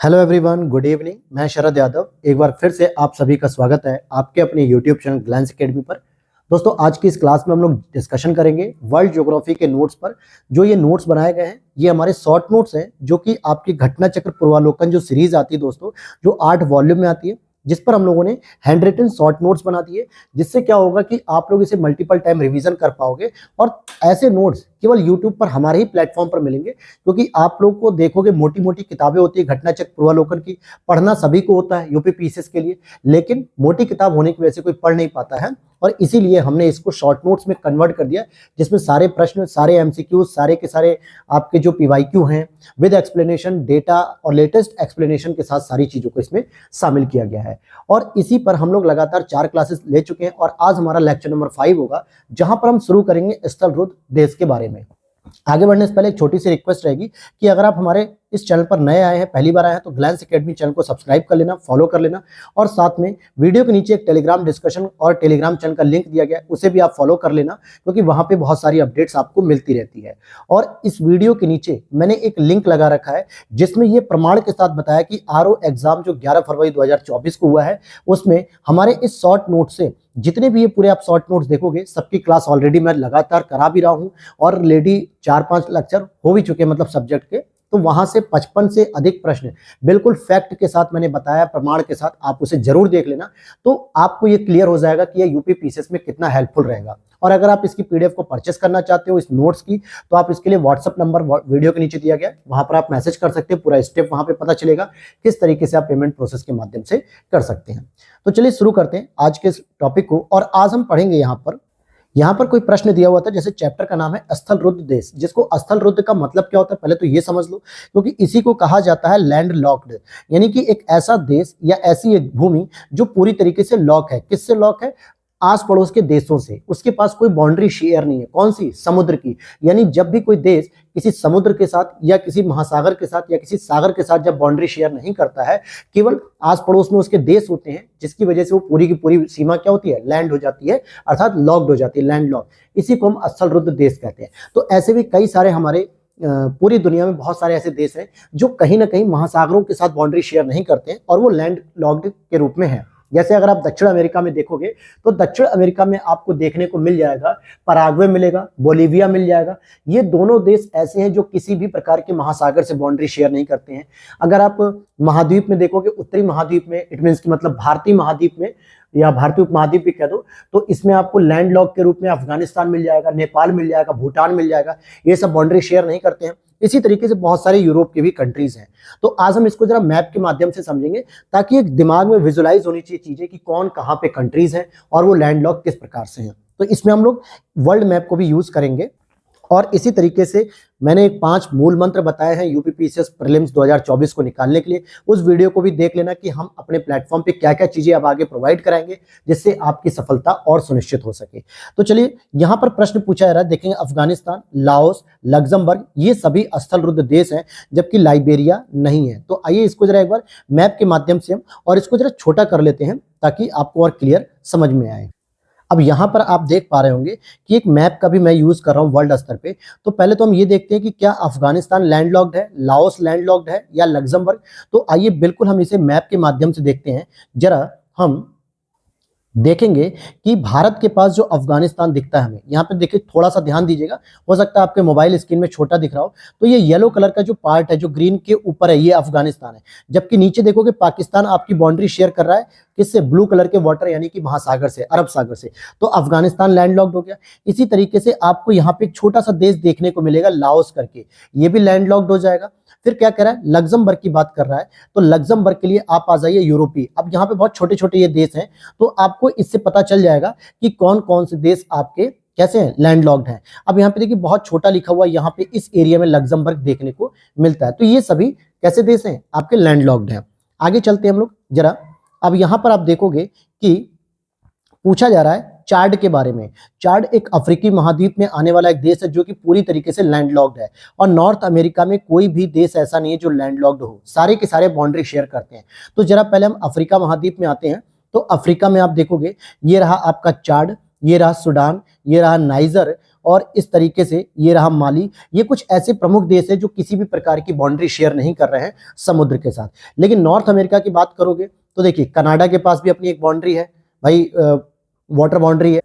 Hello everyone, good evening. मैं शरद यादव एक बार फिर से आप सभी का स्वागत है आपके अपने यूट्यूब चैनल ग्लैंस एकेडमी पर। दोस्तों, आज की इस क्लास में हम लोग डिस्कशन करेंगे वर्ल्ड ज्योग्राफी के नोट्स पर। जो ये नोट्स बनाए गए हैं ये हमारे शॉर्ट नोट्स हैं, जो कि आपकी घटना चक्र पूर्वालोकन जो सीरीज आती है दोस्तों, जो 8 वॉल्यूम में आती है, जिस पर हम लोगों ने हैंड रिटन शॉर्ट नोट्स बना दिए, जिससे क्या होगा कि आप लोग इसे मल्टीपल टाइम रिवीजन कर पाओगे। और ऐसे नोट्स केवल यूट्यूब पर हमारे ही प्लेटफॉर्म पर मिलेंगे, क्योंकि आप लोग को देखोगे मोटी मोटी किताबें होती है घटना चक्र पूर्वालोकन की, पढ़ना सभी को होता है यूपी पीसीएस के लिए, लेकिन मोटी किताब होने की वजह से कोई पढ़ नहीं पाता है। और इसीलिए हमने इसको शॉर्ट नोट्स में कन्वर्ट कर दिया, जिसमें सारे प्रश्न, सारे एमसीक्यू, सारे के सारे आपके जो पीवाईक्यू हैं विद एक्सप्लेनेशन, डेटा और लेटेस्ट एक्सप्लेनेशन के साथ सारी चीजों को इसमें शामिल किया गया है। और इसी पर हम लोग लगातार 4 क्लासेस ले चुके हैं और आज हमारा लेक्चर नंबर 5 होगा, जहां पर हम शुरू करेंगे स्थल रुद्र देश के बारे में। आगे बढ़ने से पहले एक छोटी सी रिक्वेस्ट रहेगी कि अगर आप हमारे इस चैनल पर नए आए हैं, पहली बार आए हैं, तो ग्लैंस एकेडमी चैनल को सब्सक्राइब कर लेना, फॉलो कर लेना। और साथ में वीडियो के नीचे एक टेलीग्राम डिस्कशन और टेलीग्राम चैनल का लिंक दिया गया है, उसे भी आप फॉलो कर लेना, क्योंकि वहां पे बहुत सारी अपडेट्स आपको मिलती रहती है। और इस वीडियो के नीचे मैंने एक लिंक लगा रखा है, जिसमें ये प्रमाण के साथ बताया कि आरओ एग्जाम जो 11 फरवरी 2024 को हुआ है, उसमें हमारे इस शॉर्ट नोट से जितने भी ये पूरे आप शॉर्ट नोट्स देखोगे, सबकी क्लास ऑलरेडी मैं लगातार करा भी रहा हूं और ऑलरेडी 4-5 लेक्चर हो भी चुके हैं, मतलब सब्जेक्ट के। तो वहां से 55 से अधिक प्रश्न बिल्कुल फैक्ट के साथ मैंने बताया, प्रमाण के साथ, आप उसे जरूर देख लेना। तो आपको ये क्लियर हो जाएगा कि ये यूपी पीसीएस में कितना हेल्पफुल रहेगा। और अगर आप इसकी पीडीएफ को परचेस करना चाहते हो इस नोट्स की, तो आप इसके लिए व्हाट्सएप नंबर वीडियो के नीचे दिया गया है, वहां पर आप मैसेज कर सकते हैं। पूरा स्टेप वहां पे पता चलेगा किस तरीके से आप पेमेंट प्रोसेस के माध्यम से कर सकते हैं। तो चलिए शुरू करते हैं आज के टॉपिक को। और आज हम पढ़ेंगे यहाँ पर कोई प्रश्न दिया हुआ था, जैसे चैप्टर का नाम है स्थल रुद्र देश, जिसको स्थल रुद्र का मतलब क्या होता है पहले तो ये समझ लो, क्योंकि इसी को कहा जाता है लैंड लॉक्ड, यानी कि एक ऐसा देश या ऐसी एक भूमि जो पूरी तरीके से लॉक है। किससे लॉक है? आस पड़ोस के देशों से। उसके पास कोई बाउंड्री शेयर नहीं है। कौन सी? समुद्र की। यानी जब भी कोई देश किसी समुद्र के साथ या किसी महासागर के साथ या किसी सागर के साथ जब बाउंड्री शेयर नहीं करता है, केवल आस पड़ोस में उसके देश होते हैं, जिसकी वजह से वो पूरी की पूरी सीमा क्या होती है? लैंड हो जाती है, अर्थात लॉक्ड हो जाती है, लैंड लॉक। इसी को हम स्थल रुद्र देश कहते हैं। तो ऐसे भी कई सारे हमारे पूरी दुनिया में बहुत सारे ऐसे देश हैं जो कहीं ना कहीं महासागरों के साथ बाउंड्री शेयर नहीं करते हैं और वो लैंड लॉक्ड के रूप में है। जैसे अगर आप दक्षिण अमेरिका में देखोगे, तो दक्षिण अमेरिका में आपको देखने को मिल जाएगा पराग्वे मिलेगा, बोलीविया मिल जाएगा। ये दोनों देश ऐसे हैं जो किसी भी प्रकार के महासागर से बाउंड्री शेयर नहीं करते हैं। अगर आप महाद्वीप में देखोगे, उत्तरी महाद्वीप में, इट मीन्स की मतलब भारतीय महाद्वीप में या भारतीय उपमहाद्वीप भी कह दो, तो इसमें आपको लैंड लॉक के रूप में अफगानिस्तान मिल जाएगा, नेपाल मिल जाएगा, भूटान मिल जाएगा। ये सब बाउंड्री शेयर नहीं करते हैं। इसी तरीके से बहुत सारे यूरोप के भी कंट्रीज हैं। तो आज हम इसको जरा मैप के माध्यम से समझेंगे, ताकि एक दिमाग में विजुलाइज होनी चाहिए चीजें कि कौन कहाँ पे कंट्रीज हैं और वो लैंड लॉक किस प्रकार से हैं। तो इसमें हम लोग वर्ल्ड मैप को भी यूज करेंगे। और इसी तरीके से मैंने एक 5 मूल मंत्र बताए हैं यूपी पीसीएस प्रीलिम्स 2024 को निकालने के लिए। उस वीडियो को भी देख लेना कि हम अपने प्लेटफॉर्म पे क्या क्या चीजें अब आगे प्रोवाइड कराएंगे, जिससे आपकी सफलता और सुनिश्चित हो सके। तो चलिए, यहाँ पर प्रश्न पूछा जा रहा है, देखेंगे अफगानिस्तान, लाओस, लग्जमबर्ग, ये सभी स्थल रुद्र देश हैं, जबकि लाइबेरिया नहीं है। तो आइए इसको जरा एक बार मैप के माध्यम से हम और इसको जरा छोटा कर लेते हैं, ताकि आपको और क्लियर समझ में आए। अब यहाँ पर आप देख पा रहे होंगे कि एक मैप का भी मैं यूज कर रहा हूँ वर्ल्ड स्तर पे। तो पहले तो हम ये देखते हैं कि क्या अफगानिस्तान लैंडलॉक्ड है, लाओस लैंडलॉक्ड है या लग्जमबर्ग। तो आइए बिल्कुल हम इसे मैप के माध्यम से देखते हैं। जरा हम देखेंगे कि भारत के पास जो अफगानिस्तान दिखता है हमें, यहाँ पे देखिए, थोड़ा सा ध्यान दीजिएगा, हो सकता है आपके मोबाइल स्क्रीन में छोटा दिख रहा हो। तो ये येलो कलर का जो पार्ट है, जो ग्रीन के ऊपर है, ये अफगानिस्तान है। जबकि नीचे देखोगे पाकिस्तान आपकी बाउंड्री शेयर कर रहा है किससे? ब्लू कलर के वाटर यानी कि महासागर से, अरब सागर से। तो अफगानिस्तान लैंडलॉक्ड हो गया। इसी तरीके से आपको यहाँ पे एक छोटा सा देश देखने को मिलेगा, लाओस करके, ये भी लैंडलॉक्ड हो जाएगा। फिर क्या कह रहा है? लग्जमबर्ग की बात कर रहा है। तो लग्जमबर्ग के लिए आप आ जाइए यूरोपीय। अब यहाँ पे बहुत छोटे छोटे ये देश हैं, तो आपको इससे पता चल जाएगा कि कौन कौन से देश आपके कैसे हैं, लैंडलॉक्ड हैं। अब यहाँ पे देखिए बहुत छोटा लिखा हुआ, यहाँ पे इस एरिया में लग्जमबर्ग देखने को मिलता है। तो ये सभी कैसे देश हैं? आपके लैंडलॉक्ड हैं। आगे चलते हैं हम लोग जरा। अब यहाँ पर आप देखोगे कि पूछा जा रहा है चाड के बारे में। चाड एक अफ्रीकी महाद्वीप में आने वाला एक देश है, जो कि पूरी तरीके से लैंडलॉक्ड है। और नॉर्थ अमेरिका में कोई भी देश ऐसा नहीं है जो लैंडलॉक्ड हो, सारे के सारे बाउंड्री शेयर करते हैं। तो जरा पहले हम अफ्रीका महाद्वीप में आते हैं। तो अफ्रीका में आप देखोगे, ये रहा आपका चाड, ये रहा सूडान, ये रहा नाइजर, और इस तरीके से ये रहा माली। ये कुछ ऐसे प्रमुख देश है जो किसी भी प्रकार की बाउंड्री शेयर नहीं कर रहे हैं समुद्र के साथ। लेकिन नॉर्थ अमेरिका की बात करोगे तो देखिए कनाडा के पास भी अपनी एक बाउंड्री है भाई, वाटर बाउंड्री है।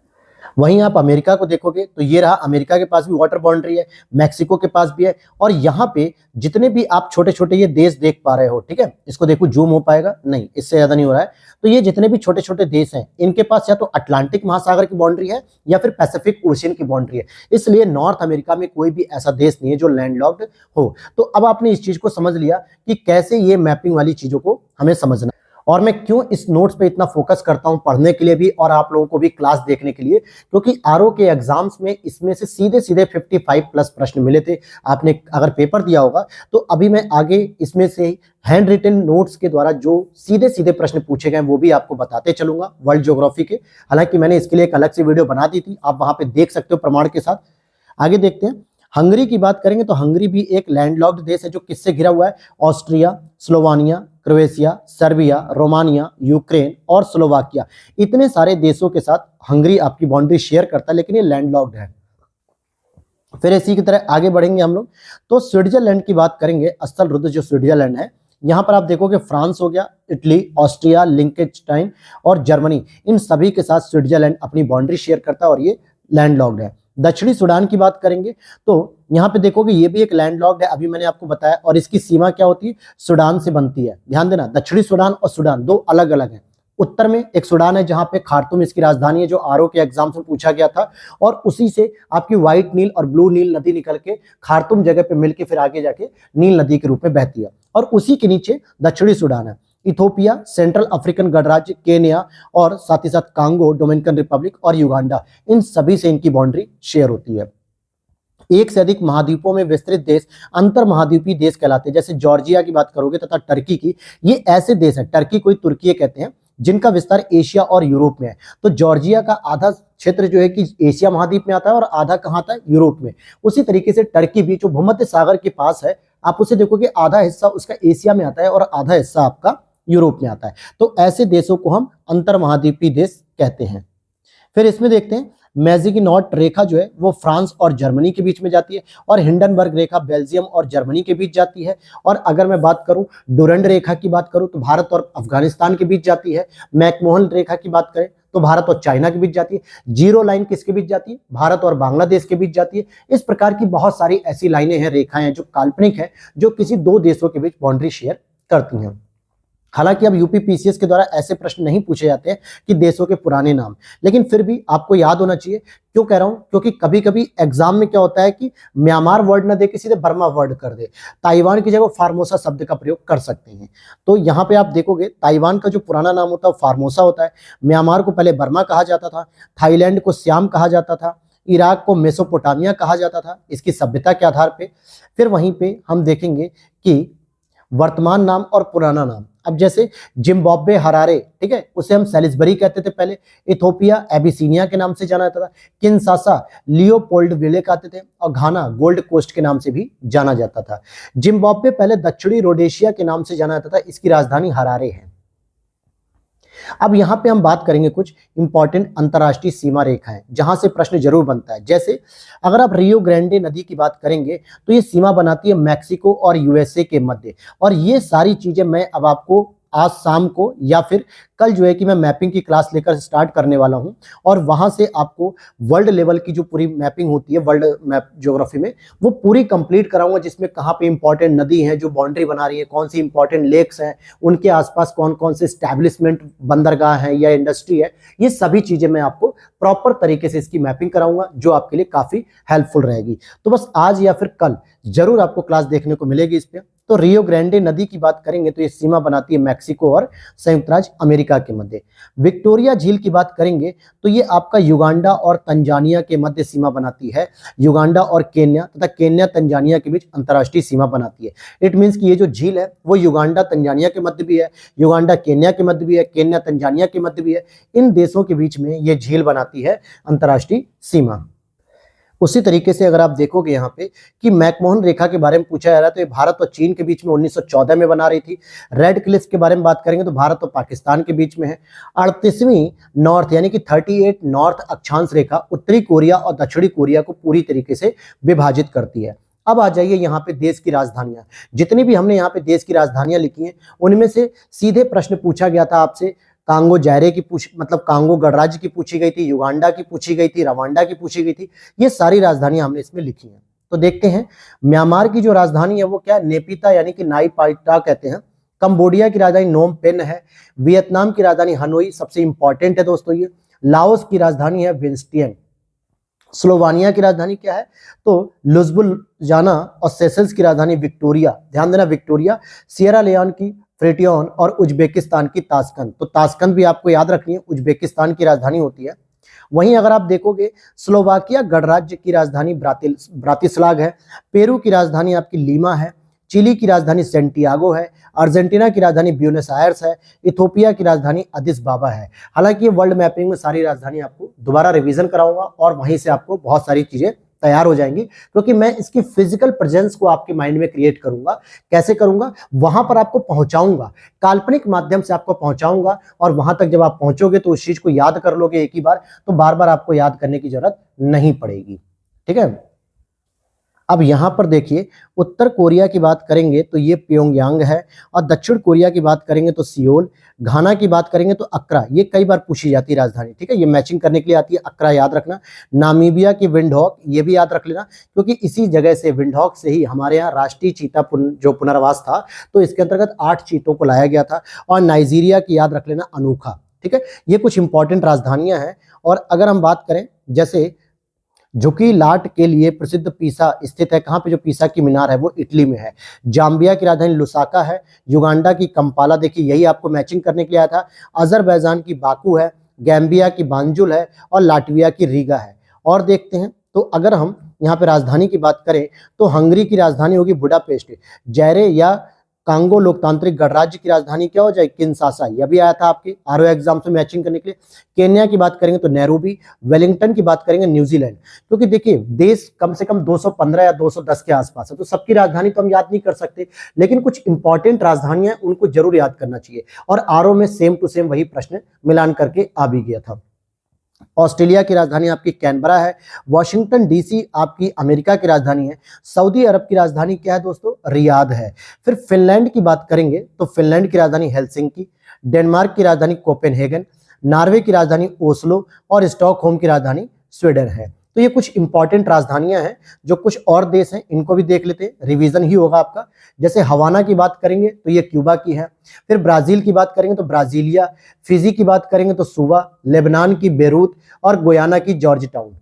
वहीं आप अमेरिका को देखोगे तो ये रहा, अमेरिका के पास भी वाटर बाउंड्री है, मैक्सिको के पास भी है। और यहाँ पे जितने भी आप छोटे छोटे ये देश देख पा रहे हो, ठीक है, इसको देखो जूम हो पाएगा नहीं, इससे ज्यादा नहीं हो रहा है। तो ये जितने भी छोटे छोटे देश हैं इनके पास या तो अटलांटिक महासागर की बाउंड्री है या फिर पैसिफिक ओशियन की बाउंड्री है। इसलिए नॉर्थ अमेरिका में कोई भी ऐसा देश नहीं है जो लैंडलॉक्ड हो। तो अब आपने इस चीज को समझ लिया कि कैसे ये मैपिंग वाली चीजों को हमें समझना, और मैं क्यों इस नोट्स पे इतना फोकस करता हूं पढ़ने के लिए भी और आप लोगों को भी क्लास देखने के लिए, क्योंकि आरओ के एग्जाम्स में इसमें से सीधे सीधे 55 प्लस प्रश्न मिले थे। आपने अगर पेपर दिया होगा तो अभी मैं आगे इसमें से हैंड रिटन नोट्स के द्वारा जो सीधे सीधे प्रश्न पूछे गए वो भी आपको बताते चलूंगा वर्ल्ड ज्योग्राफी के। हालांकि मैंने इसके लिए एक अलग से वीडियो बना दी थी, आप वहां पे देख सकते हो प्रमाण के साथ। आगे देखते हैं, हंगरी की बात करेंगे तो हंगरी भी एक लैंडलॉक्ड देश है जो किससे घिरा हुआ है, Austria, Slovenia, Croatia, Serbia, Romania, Ukraine और स्लोवाकिया, इतने सारे देशों के साथ हंगरी आपकी बाउंड्री शेयर करता है, लेकिन ये लैंडलॉक्ड है। फिर इसी की तरह आगे बढ़ेंगे हम लोग तो स्विट्जरलैंड की बात करेंगे। स्थल रुद्र जो स्विट्जरलैंड है, यहां पर आप देखोगे फ्रांस हो गया, इटली, ऑस्ट्रिया, लिंकेनस्टाइन और जर्मनी, इन सभी के साथ स्विट्जरलैंड अपनी बाउंड्री शेयर करता है और ये लैंडलॉक्ड है। दक्षिणी सूडान की बात करेंगे तो यहाँ पे देखोगे ये भी एक लैंडलॉक्ड है, अभी मैंने आपको बताया, और इसकी सीमा क्या होती है, सूडान से बनती है। ध्यान देना, दक्षिणी सूडान और सूडान दो अलग अलग हैं। उत्तर में एक सूडान है जहां पे खार्तूम इसकी राजधानी है, जो आरओ के एग्जाम में पूछा गया था, और उसी से आपकी व्हाइट नील और ब्लू नील नदी निकल के खार्तूम जगह पे मिलके फिर आगे जाके नील नदी के रूप में बहती है, और उसी के नीचे दक्षिणी सूडान है। इथोपिया, सेंट्रल अफ्रीकन गणराज्य, केन्या और साथ ही साथ कांगो, डोमिनिकन रिपब्लिक और युगांडा, इन सभी से इनकी बाउंड्री शेयर होती है। एक से अधिक महाद्वीपों में विस्तृत देश अंतर महाद्वीपीय देश कहलाते हैं। जैसे जॉर्जिया की बात करोगे तथा टर्की की, ये ऐसे देश हैं, टर्की को तुर्की कहते हैं, जिनका विस्तार एशिया और यूरोप में है। तो जॉर्जिया का आधा क्षेत्र जो है कि एशिया महाद्वीप में आता है और आधा कहाँ आता है, यूरोप में। उसी तरीके से टर्की भी जो भूमध्य सागर के पास है, आप उसे देखोगे आधा हिस्सा उसका एशिया में आता है और आधा हिस्सा आपका यूरोप में आता है। तो ऐसे देशों को हम अंतर महाद्वीपीय देश कहते हैं। फिर इसमें देखते हैं मैजिगिनॉट रेखा जो है वो फ्रांस और जर्मनी के बीच में जाती है, और हिंडनबर्ग रेखा बेल्जियम और जर्मनी के बीच जाती है। और अगर मैं बात करूं डुरंड रेखा की बात करूं तो भारत और अफगानिस्तान के बीच जाती है। मैकमोहन रेखा की बात करें तो भारत और चाइना के बीच जाती है। जीरो लाइन किसके बीच जाती है, भारत और बांग्लादेश के बीच जाती है। इस प्रकार की बहुत सारी ऐसी लाइनें हैं, रेखाएं हैं जो काल्पनिक है, जो किसी दो देशों के बीच बाउंड्री शेयर करती हैं। हालांकि अब यूपी पीसीएस के द्वारा ऐसे प्रश्न नहीं पूछे जाते हैं कि देशों के पुराने नाम, लेकिन फिर भी आपको याद होना चाहिए। क्यों कह रहा हूं, क्योंकि कभी कभी एग्जाम में क्या होता है कि म्यांमार वर्ड ना दे के सीधे बर्मा वर्ड कर दे, ताइवान की जगह फार्मोसा शब्द का प्रयोग कर सकते हैं। तो यहाँ पे आप देखोगे ताइवान का जो पुराना नाम होता है फार्मोसा होता है, म्यांमार को पहले बर्मा कहा जाता था, थाईलैंड को श्याम कहा जाता था, इराक को मेसोपोटामिया कहा जाता था इसकी सभ्यता के आधार पे। फिर वहीं पे हम देखेंगे कि वर्तमान नाम और पुराना नाम, अब जैसे जिम्बाब्वे हरारे, ठीक है, उसे हम सैलिसबरी कहते थे पहले। इथोपिया एबिसीनिया के नाम से जाना जाता था। किनसासा लियोपोल्डविले कहते थे, और घाना गोल्ड कोस्ट के नाम से भी जाना जाता था। जिम्बाब्वे पहले दक्षिणी रोडेशिया के नाम से जाना जाता था, इसकी राजधानी हरारे है। अब यहाँ पे हम बात करेंगे कुछ इंपॉर्टेंट अंतरराष्ट्रीय सीमा रेखाएं जहां से प्रश्न जरूर बनता है। जैसे अगर आप रियो ग्रांडे नदी की बात करेंगे तो ये सीमा बनाती है मैक्सिको और यूएसए के मध्य, और ये सारी चीजें मैं अब आपको आज शाम को या फिर कल जो है कि मैं मैपिंग की क्लास लेकर स्टार्ट करने वाला हूं, और वहां से आपको वर्ल्ड लेवल की जो पूरी मैपिंग होती है वर्ल्ड मैप ज्योग्राफी में, वो पूरी कंप्लीट कराऊंगा, जिसमें कहाँ पे इंपॉर्टेंट नदी है जो बाउंड्री बना रही है, कौन सी इंपॉर्टेंट लेक्स हैं, उनके आसपास कौन कौन से स्टैब्लिशमेंट बंदरगाह है या इंडस्ट्री है, ये सभी चीजें मैं आपको प्रॉपर तरीके से इसकी मैपिंग कराऊंगा, जो आपके लिए काफी हेल्पफुल रहेगी। तो बस आज या फिर कल जरूर आपको क्लास देखने को मिलेगी इस पे। तो रियो ग्रांडे नदी की बात करेंगे तो ये सीमा बनाती है मैक्सिको और संयुक्त राज्य अमेरिका के मध्य। विक्टोरिया झील की बात करेंगे तो ये आपका युगांडा और तंजानिया के मध्य सीमा बनाती है। युगांडा और केन्या तथा केन्या तंजानिया के बीच अंतर्राष्ट्रीय सीमा बनाती है। इट मीन्स कि ये जो झील है वो युगांडा तंजानिया के मध्य भी है, युगांडा केन्या के मध्य भी है, केन्या तंजानिया के मध्य भी है। इन देशों के बीच में ये झील बनाती है अंतर्राष्ट्रीय सीमा। उसी तरीके से अगर आप देखोगे यहाँ पे कि मैकमोहन रेखा के बारे में पूछा जा रहा है, तो ये भारत और चीन के बीच में 1914 में बना रही थी। रेड क्लिफ के बारे में बात करेंगे तो भारत और पाकिस्तान के बीच में है। 38वीं नॉर्थ यानी कि 38 नॉर्थ अक्षांश रेखा उत्तरी कोरिया और दक्षिणी कोरिया को पूरी तरीके से विभाजित करती है। अब आ जाइए यहाँ पे देश की राजधानियां। जितनी भी हमने यहाँ पे देश की राजधानियां लिखी हैं उनमें से सीधे प्रश्न पूछा गया था आपसे। कांगो जायरे की मतलब कांगो गणराज्य की पूछी गई थी, युगांडा की पूछी गई थी, रवांडा की पूछी गई थी। ये सारी राजधानियां हमने इसमें लिखी हैं। तो देखते हैं म्यांमार की जो राजधानी है वो क्या, नेपिता यानी कि नाई पाइटा कहते हैं। कंबोडिया की राजधानी नोम पेन है। वियतनाम की राजधानी हनोई सबसे इंपॉर्टेंट है दोस्तों ये। लाओस की राजधानी है विंस्टियन। स्लोवानिया की राजधानी क्या है, तो लुज्बुलजाना। और सेशल्स की राजधानी विक्टोरिया, ध्यान देना विक्टोरिया। सियरा लियोन की फ्रेटियन और उज्बेकिस्तान की ताशकंद। तो ताशकंद भी आपको याद रखनी है, उज्बेकिस्तान की राजधानी होती है। वहीं अगर आप देखोगे स्लोवाकिया गणराज्य की राजधानी ब्रातिस्लाव है। पेरू की राजधानी आपकी लीमा है। चिली की राजधानी सेंटियागो है। अर्जेंटीना की राजधानी ब्यूनस आयर्स है। इथोपिया की राजधानी अदिस बाबा है। हालांकि ये वर्ल्ड मैपिंग में सारी राजधानी आपको दोबारा रिवीजन कराऊंगा और वहीं से आपको बहुत सारी चीजें तैयार हो जाएंगी, क्योंकि मैं इसकी फिजिकल प्रेजेंस को आपके माइंड में क्रिएट करूंगा। कैसे करूंगा, वहां पर आपको पहुंचाऊंगा, काल्पनिक माध्यम से आपको पहुंचाऊंगा, और वहां तक जब आप पहुंचोगे तो उस चीज को याद कर लोगे एक ही बार, तो बार बार आपको याद करने की जरूरत नहीं पड़ेगी। ठीक है। अब यहां पर देखिए, उत्तर कोरिया की बात करेंगे तो ये प्योंगयांग है, और दक्षिण कोरिया की बात करेंगे तो सियोल। घाना की बात करेंगे तो अक्रा। ये कई बार पूछी जाती है राजधानी, ठीक है, ये मैचिंग करने के लिए आती है, अक्रा याद रखना। नामीबिया की विंडहॉक, ये भी याद रख लेना, क्योंकि इसी जगह से, विंडहॉक से ही हमारे यहाँ राष्ट्रीय चीता जो पुनर्वास था, तो इसके अंतर्गत 8 चीतों को लाया गया था। और नाइजीरिया की याद रख लेना, अनूखा। ठीक है, ये कुछ इंपॉर्टेंट राजधानियां हैं। और अगर हम बात करें, जैसे झुकी लाट के लिए प्रसिद्ध पीसा स्थित है, कहां पे, जो पीसा की मीनार है वो इटली में है। जाम्बिया की राजधानी लुसाका है। युगांडा की कंपाला, देखिए यही आपको मैचिंग करने के लिए आया था। अजरबैजान की बाकू है। गैम्बिया की बांजुल है। और लाटविया की रीगा है। और देखते हैं, तो अगर हम यहाँ पे राजधानी की बात करें तो हंगरी की राजधानी होगी बुडापेस्ट। जायरे या कांगो लोकतांत्रिक गणराज्य की राजधानी क्या हो जाए, किनशासा। यह भी आया था आपके आरओ एग्जाम से मैचिंग करने के लिए। केन्या की बात करेंगे तो नैरोबी। वेलिंगटन की बात करेंगे न्यूजीलैंड। क्योंकि देखिए देश कम से कम 215 या 210 के आसपास है, तो सबकी राजधानी तो हम याद नहीं कर सकते, लेकिन कुछ इंपॉर्टेंट राजधानियां उनको जरूर याद करना चाहिए। और आरओ में सेम टू सेम वही प्रश्न मिलान करके आ भी गया था। ऑस्ट्रेलिया की राजधानी आपकी कैनबरा है। वॉशिंगटन डीसी आपकी अमेरिका की राजधानी है। सऊदी अरब की राजधानी क्या है दोस्तों, रियाद है। फिर फिनलैंड की बात करेंगे तो फिनलैंड की राजधानी हेलसिंकी। डेनमार्क की राजधानी कोपेनहेगन। नॉर्वे की राजधानी ओस्लो। और स्टॉकहोम की राजधानी स्वीडन है। तो ये कुछ इंपॉर्टेंट राजधानियां हैं। जो कुछ और देश हैं इनको भी देख लेते हैं, रिवीजन ही होगा आपका। जैसे हवाना की बात करेंगे तो ये क्यूबा की है। फिर ब्राजील की बात करेंगे तो ब्राजीलिया। फिजी की बात करेंगे तो सुवा। लेबनान की बेरूत। और गुयाना की जॉर्ज टाउन।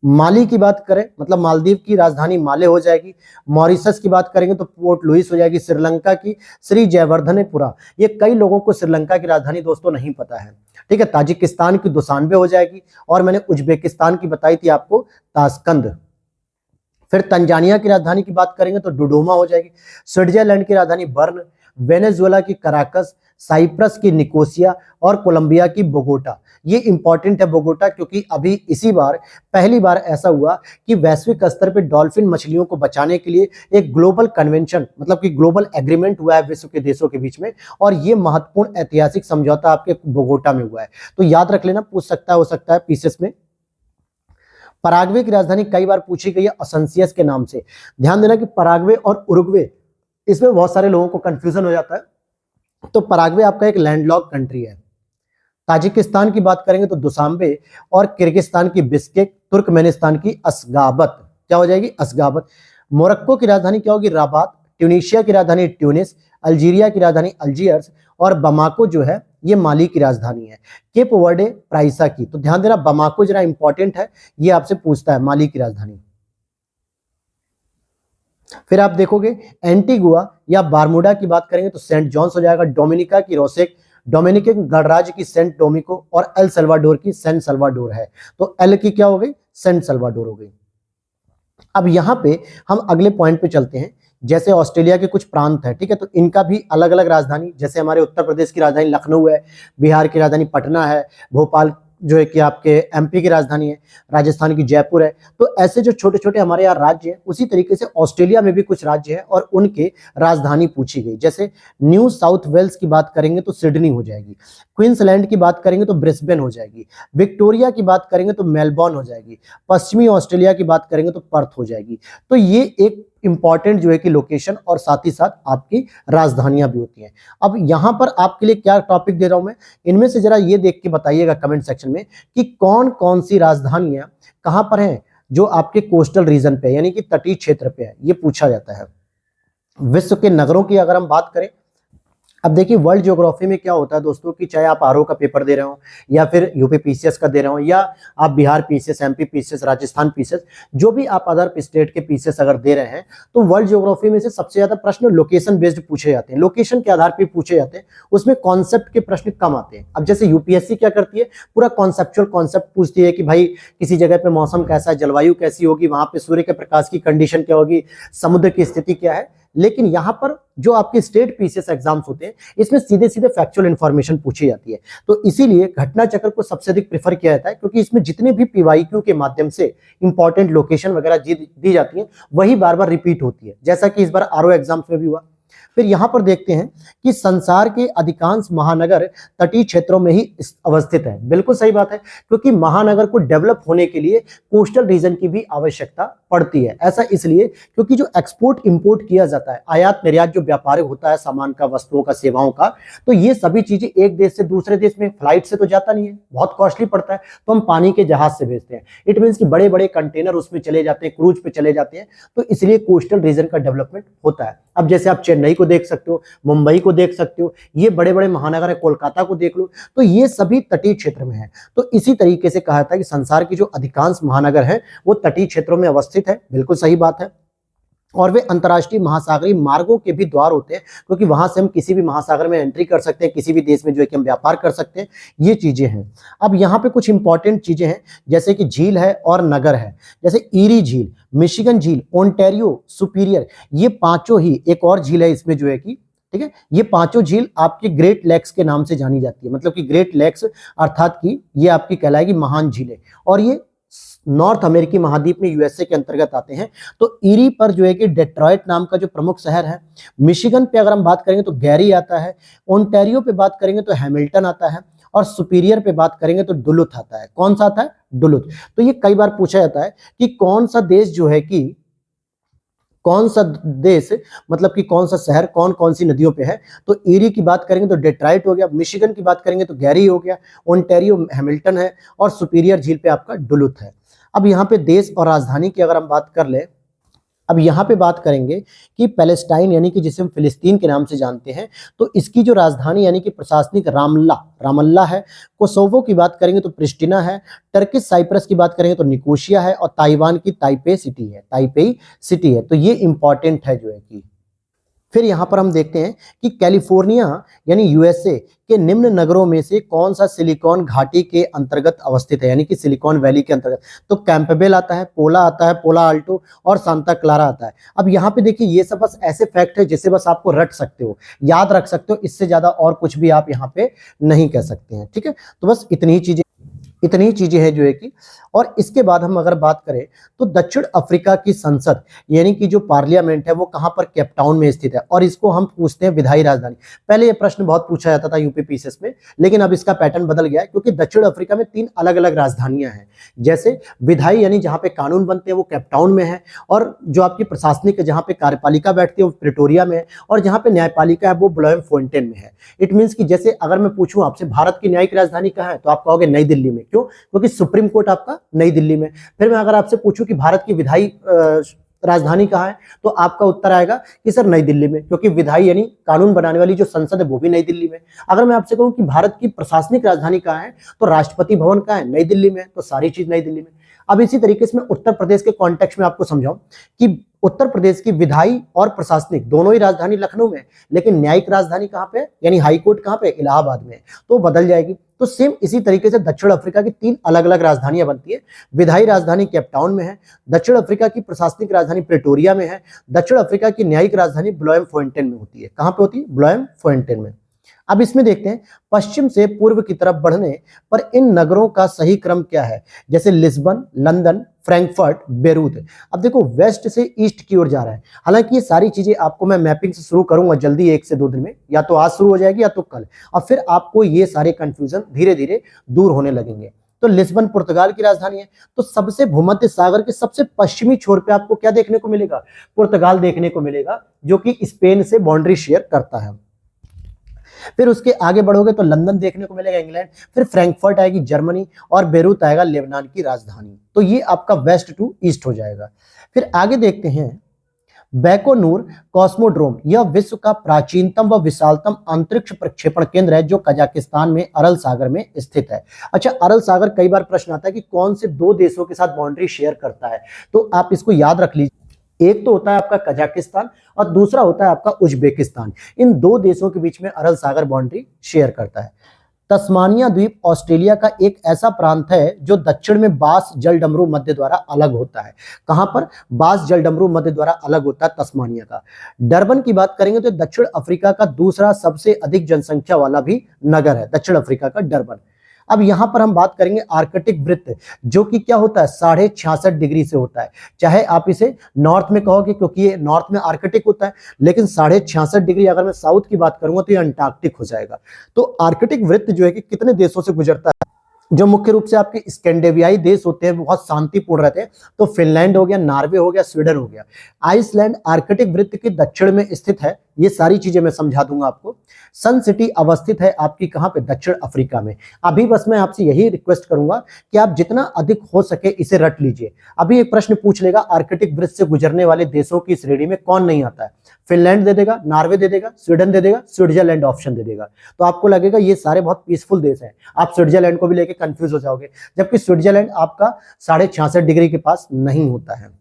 माली की बात करें, मतलब मालदीव की राजधानी माले हो जाएगी। मॉरिशस की बात करेंगे तो पोर्ट लुइस हो जाएगी। श्रीलंका की श्री जयवर्धनेपुरा। ये कई लोगों को श्रीलंका की राजधानी दोस्तों नहीं पता है। ठीक है, ताजिकिस्तान की दुशानबे हो जाएगी। और मैंने उज्बेकिस्तान की बताई थी आपको, ताशकंद। फिर तंजानिया की राजधानी की बात करेंगे तो डोडोमा हो जाएगी। स्विट्जरलैंड की राजधानी बर्न। वेनेजुएला की कराकस। साइप्रस की निकोसिया। और कोलंबिया की बोगोटा। ये इंपॉर्टेंट है बोगोटा, क्योंकि अभी इसी बार पहली बार ऐसा हुआ कि वैश्विक स्तर पर डॉल्फिन मछलियों को बचाने के लिए एक ग्लोबल कन्वेंशन, मतलब कि ग्लोबल एग्रीमेंट हुआ है विश्व के देशों के बीच में। और ये महत्वपूर्ण ऐतिहासिक समझौता आपके बोगोटा में हुआ है। तो याद रख लेना, पूछ सकता है, हो सकता है पीसेस में। पराग्वे की राजधानी कई बार पूछी गई है, असंसियस के नाम से। ध्यान देना कि पराग्वे और उरुग्वे, इसमें बहुत सारे लोगों को कंफ्यूजन हो जाता है। तो पराग्वे आपका एक लैंडलॉक कंट्री है। ताजिकिस्तान की बात करेंगे तो दुशांबे। और किर्गिस्तान की बिस्केक। तुर्कमेनिस्तान की असगाबत, क्या हो जाएगी, असगाबत। मोरक्को की राजधानी क्या होगी, राबात। ट्यूनीशिया की राजधानी ट्यूनिस। अल्जीरिया की राजधानी अल्जीयर्स। और बमाको जो है ये माली की राजधानी है। केप वर्डे प्राइसा की। तो ध्यान देना, बमाको जरा इंपॉर्टेंट है, ये आपसे पूछता है, माली की राजधानी। फिर आप देखोगे एंटीगुआ या बारमूडा की बात करेंगे तो सेंट जॉन्स हो जाएगा। डोमिनिका की रोसेक। डोमिनिकन गणराज्य की सेंट डोमिको। और एल सल्वाडोर की सेंट सल्वाडोर है। तो एल की क्या हो गई, सेंट सल्वाडोर हो गई। अब यहां पे हम अगले पॉइंट पे चलते हैं। जैसे ऑस्ट्रेलिया के कुछ प्रांत है, ठीक है, तो इनका भी अलग अलग राजधानी, जैसे हमारे उत्तर प्रदेश की राजधानी लखनऊ है। बिहार की राजधानी पटना है। भोपाल जो है कि आपके एमपी की राजधानी है, राजस्थान की जयपुर है। तो ऐसे जो छोटे छोटे हमारे यहाँ राज्य हैं, उसी तरीके से ऑस्ट्रेलिया में भी कुछ राज्य हैं और उनके राजधानी पूछी गई। जैसे न्यू साउथ वेल्स की बात करेंगे तो सिडनी हो जाएगी, क्वींसलैंड की बात करेंगे तो ब्रिस्बेन हो जाएगी, विक्टोरिया की बात करेंगे तो मेलबॉर्न हो जाएगी, पश्चिमी ऑस्ट्रेलिया की बात करेंगे तो पर्थ हो जाएगी। तो ये एक इंपॉर्टेंट जो है कि लोकेशन और साथ ही साथ आपकी राजधानियां भी होती हैं। अब यहां पर आपके लिए क्या टॉपिक दे रहा हूं मैं, इनमें से जरा ये देख के बताइएगा कमेंट सेक्शन में कि कौन कौन सी राजधानियां कहां पर हैं जो आपके कोस्टल रीजन पे यानी कि तटीय क्षेत्र पे है, ये पूछा जाता है। विश्व के नगरों की अगर हम बात करें, अब देखिए वर्ल्ड ज्योग्राफी में क्या होता है दोस्तों कि चाहे आप आरओ का पेपर दे रहे हो या फिर यूपी पीसीएस का दे रहे हो या आप Bihar PCS, MP PCS, Rajasthan PCS, जो भी आप अदर स्टेट के पीसीएस अगर दे रहे हैं, तो वर्ल्ड ज्योग्राफी में से सबसे ज्यादा प्रश्न लोकेशन बेस्ड पूछे जाते हैं, लोकेशन के आधार पर पूछे जाते हैं, उसमें कॉन्सेप्ट के प्रश्न कम आते हैं। अब जैसे यूपीएससी क्या करती है, पूरा कॉन्सेप्चुअल कॉन्सेप्ट पूछती है कि भाई किसी जगह पे मौसम कैसा है, जलवायु कैसी होगी, वहां पे सूर्य के प्रकाश की कंडीशन क्या होगी, समुद्र की स्थिति क्या है। लेकिन यहां पर जो आपके स्टेट पीसीएस एग्जाम्स होते हैं, इसमें सीधे सीधे फैक्चुअल इंफॉर्मेशन पूछी जाती है। तो इसीलिए घटना चक्र को सबसे अधिक प्रेफर किया जाता है, क्योंकि इसमें जितने भी पीवाईक्यू के माध्यम से इंपॉर्टेंट लोकेशन वगैरह दी जाती है, वही बार बार रिपीट होती है, जैसा कि इस बार आरओ एग्जाम्स में भी हुआ। फिर यहां पर देखते हैं कि संसार के अधिकांश महानगर तटीय क्षेत्रों में ही अवस्थित है। बिल्कुल सही बात है, क्योंकि महानगर को डेवलप होने के लिए कोस्टल रीजन की भी आवश्यकता पड़ती है। ऐसा इसलिए क्योंकि जो एक्सपोर्ट इंपोर्ट किया जाता है, आयात निर्यात जो व्यापार होता है सामान का, वस्तुओं का, सेवाओं का, तो ये सभी चीजें एक देश से दूसरे देश में फ्लाइट से तो जाता नहीं है, बहुत कॉस्टली पड़ता है, तो हम पानी के जहाज से भेजते हैं। इट मीन्स कि बड़े बड़े कंटेनर उसमें चले जाते हैं, क्रूज पे चले जाते हैं, तो इसलिए कोस्टल रीजन का डेवलपमेंट होता है। अब जैसे आप चेन्नई को देख सकते हो, मुंबई को देख सकते हो, ये बड़े बड़े महानगर है, कोलकाता को देख लो, तो ये सभी तटीय क्षेत्र में है। तो इसी तरीके से कहा था कि संसार की जो अधिकांश महानगर है वो तटीय क्षेत्रों में अवस्थित है। बिल्कुल सही बात है। और वे अंतर्राष्ट्रीय महासागरीय मार्गों के भी द्वार होते हैं, क्योंकि वहां से हम किसी भी महासागर में एंट्री कर सकते हैं, किसी भी देश में जो है कि हम व्यापार कर सकते हैं, ये चीजें हैं। अब यहाँ पे कुछ इंपॉर्टेंट चीजें हैं, जैसे कि झील है और नगर है, जैसे ईरी झील, मिशिगन झील, ओंटारियो, सुपीरियर, ये पांचों ही, एक और झील है इसमें जो है कि, ठीक है, ये पांचों झील आपके ग्रेट लेक्स के नाम से जानी जाती है। मतलब कि ग्रेट लेक्स अर्थात कि ये आपकी कहलाएगी महान झीलें, और ये नॉर्थ अमेरिकी महाद्वीप में यूएसए के अंतर्गत आते हैं। तो ईरी पर जो है कि डेट्रॉइट नाम का जो प्रमुख शहर है, मिशिगन पे अगर हम बात करेंगे तो गैरी आता है, ओंटारियो पे बात करेंगे तो हैमिल्टन आता है, और सुपीरियर पे बात करेंगे तो डुलुथ आता है। कौन सा आता है? डुलुथ। तो ये कई बार पूछा जाता है कि कौन सा देश जो है कि, कौन सा देश मतलब कि कौन सा शहर कौन कौन सी नदियों पे है, तो ईरी की बात करेंगे तो डेट्रॉइट हो गया, मिशिगन की बात करेंगे तो गैरी हो गया, ओंटारियो हैमिल्टन है, और सुपीरियर झील पे आपका डुलुथ है। अब यहाँ पे देश और राजधानी की अगर हम बात कर ले, अब यहाँ पे बात करेंगे कि पैलेस्टाइन यानी कि जिसे हम फिलिस्तीन के नाम से जानते हैं, तो इसकी जो राजधानी यानी कि प्रशासनिक रामल्ला है। कोसोवो की बात करेंगे तो प्रिस्टिना है, टर्किश साइप्रस की बात करेंगे तो निकोशिया है, और ताइवान की ताइपेई सिटी है। तो ये इंपॉर्टेंट है जो है कि। फिर यहाँ पर हम देखते हैं कि कैलिफोर्निया यानी यूएसए के निम्न नगरों में से कौन सा सिलिकॉन घाटी के अंतर्गत अवस्थित है, यानी कि सिलिकॉन वैली के अंतर्गत। तो कैंपबेल आता है, पोला आता है, पोला आल्टो, और सांता क्लारा आता है। अब यहाँ पे देखिए ये सब बस ऐसे फैक्ट है जिसे बस आपको रट सकते हो, याद रख सकते हो, इससे ज्यादा और कुछ भी आप यहाँ पे नहीं कह सकते हैं। ठीक है, तो बस इतनी ही चीजें हैं जो है कि। और इसके बाद हम अगर बात करें तो दक्षिण अफ्रीका की संसद यानी कि जो पार्लियामेंट है वो कहां पर, केप टाउन में स्थित है, और इसको हम पूछते हैं विधायी राजधानी। पहले ये प्रश्न बहुत पूछा जाता था यूपी पीसीएस में, लेकिन अब इसका पैटर्न बदल गया है, क्योंकि दक्षिण अफ्रीका में 3 अलग अलग राजधानियां हैं। जैसे विधायी यानी जहां पे कानून बनते हैं वो केप टाउन में है, और जो आपकी प्रशासनिक जहां पे कार्यपालिका बैठती है वो प्रिटोरिया में है, और जहां पे न्यायपालिका है वो ब्लोएमफोंटेन में है। इट मीन्स कि जैसे अगर मैं पूछूं आपसे भारत की न्यायिक राजधानी कहां है, तो आप कहोगे नई दिल्ली में। क्यों? क्योंकि सुप्रीम कोर्ट आपका नई दिल्ली में। फिर मैं अगर आपसे पूछूं कि भारत की विधायी राजधानी कहाँ है, तो आपका उत्तर आएगा कि सर नई दिल्ली में, क्योंकि विधायी यानी कानून बनाने वाली जो संसद है वो भी नई दिल्ली में। अगर मैं आपसे कहूं कि भारत की प्रशासनिक राजधानी कहाँ है, तो राष्ट्रपति भवन कहाँ है, नई दिल्ली में, तो सारी चीज नई दिल्ली में। अब इसी तरीके से मैं उत्तर प्रदेश के कॉन्टेक्स्ट में आपको समझाऊं कि उत्तर प्रदेश की विधायी और प्रशासनिक दोनों ही राजधानी लखनऊ में, लेकिन न्यायिक राजधानी कहाँ पे, यानी हाईकोर्ट कहाँ पे, इलाहाबाद में, तो बदल जाएगी। तो सेम इसी तरीके से दक्षिण अफ्रीका की 3 अलग अलग राजधानियां बनती है। विधायी राजधानी केप टाउन में है, दक्षिण अफ्रीका की प्रशासनिक राजधानी प्रिटोरिया में है, दक्षिण अफ्रीका की न्यायिक राजधानी ब्लोएमफोंटेन में होती है। कहां पे होती है? ब्लोएमफोंटेन में। अब इसमें देखते हैं पश्चिम से पूर्व की तरफ बढ़ने पर इन नगरों का सही क्रम क्या है, जैसे लिस्बन, लंदन, फ्रैंकफर्ट, बेरूत। अब देखो वेस्ट से ईस्ट की ओर जा रहा है। हालांकि ये सारी चीजें आपको मैं मैपिंग से शुरू करूंगा जल्दी, 1 से 2 दिन में, या तो आज शुरू हो जाएगी या तो कल, और फिर आपको ये सारे कंफ्यूजन धीरे धीरे दूर होने लगेंगे। तो लिस्बन पुर्तगाल की राजधानी है, तो सबसे भूमध्य सागर के सबसे पश्चिमी छोर पे आपको क्या देखने को मिलेगा, पुर्तगाल देखने को मिलेगा, जो कि स्पेन से बाउंड्री शेयर करता है। फिर उसके आगे बढ़ोगे तो लंदन देखने को मिलेगा, इंग्लैंड, फिर फ्रैंकफर्ट आएगी जर्मनी, और बेरूत आएगा लेबनान की राजधानी। तो ये आपका वेस्ट टू ईस्ट हो जाएगा। फिर आगे देखते हैं बैकोनूर कॉस्मोड्रोम, यह विश्व का प्राचीनतम व विशालतम अंतरिक्ष प्रक्षेपण केंद्र है, जो कजाकिस्तान में अरल सागर में स्थित है। अच्छा, अरल सागर कई बार प्रश्न आता है कि कौन से 2 देशों के साथ बाउंड्री शेयर करता है, तो आप इसको याद रख लीजिए। एक तो होता है आपका कजाकिस्तान और दूसरा होता है आपका उज्बेकिस्तान। इन 2 देशों के बीच में अरल सागर बाउंड्री शेयर करता है। तस्मानिया द्वीप ऑस्ट्रेलिया का एक ऐसा प्रांत है जो दक्षिण में बास जलडमरू मध्य द्वारा अलग होता है। कहां पर? बास जलडमरू मध्य द्वारा अलग होता है तस्मानिया का। डरबन की बात करेंगे तो दक्षिण अफ्रीका का दूसरा सबसे अधिक जनसंख्या वाला भी नगर है, दक्षिण अफ्रीका का डरबन। अब यहां पर हम बात करेंगे आर्कटिक वृत्त, जो कि क्या होता है 66.5 डिग्री से होता है। चाहे आप इसे नॉर्थ में कहोगे क्योंकि ये नॉर्थ में आर्कटिक होता है, लेकिन 66.5 डिग्री अगर मैं साउथ की बात करूंगा तो ये अंटार्कटिक हो जाएगा। तो आर्कटिक वृत्त जो है कि कितने देशों से गुजरता है, जो मुख्य रूप से आपके स्कैंडिनेवियाई देश होते हैं, बहुत शांतिपूर्ण रहते हैं। तो फिनलैंड हो गया, नॉर्वे हो गया, स्वीडन हो गया। आइसलैंड आर्कटिक वृत्त के दक्षिण में स्थित है। ये सारी चीजें मैं समझा दूंगा आपको। सन सिटी अवस्थित है आपकी कहां पे? दक्षिण अफ्रीका में। अभी बस मैं आपसे यही रिक्वेस्ट करूंगा कि आप जितना अधिक हो सके इसे रट लीजिए। अभी एक प्रश्न पूछ लेगा आर्कटिक वृत्त से गुजरने वाले देशों की श्रेणी में कौन नहीं आता है? फिनलैंड दे देगा, नॉर्वे दे देगा, स्वीडन दे देगा, स्विट्जरलैंड ऑप्शन दे देगा। तो आपको लगेगा ये सारे बहुत पीसफुल देश हैं, आप स्विट्जरलैंड को भी लेके कंफ्यूज हो जाओगे, जबकि स्विट्जरलैंड आपका 66.5 डिग्री के पास नहीं होता है।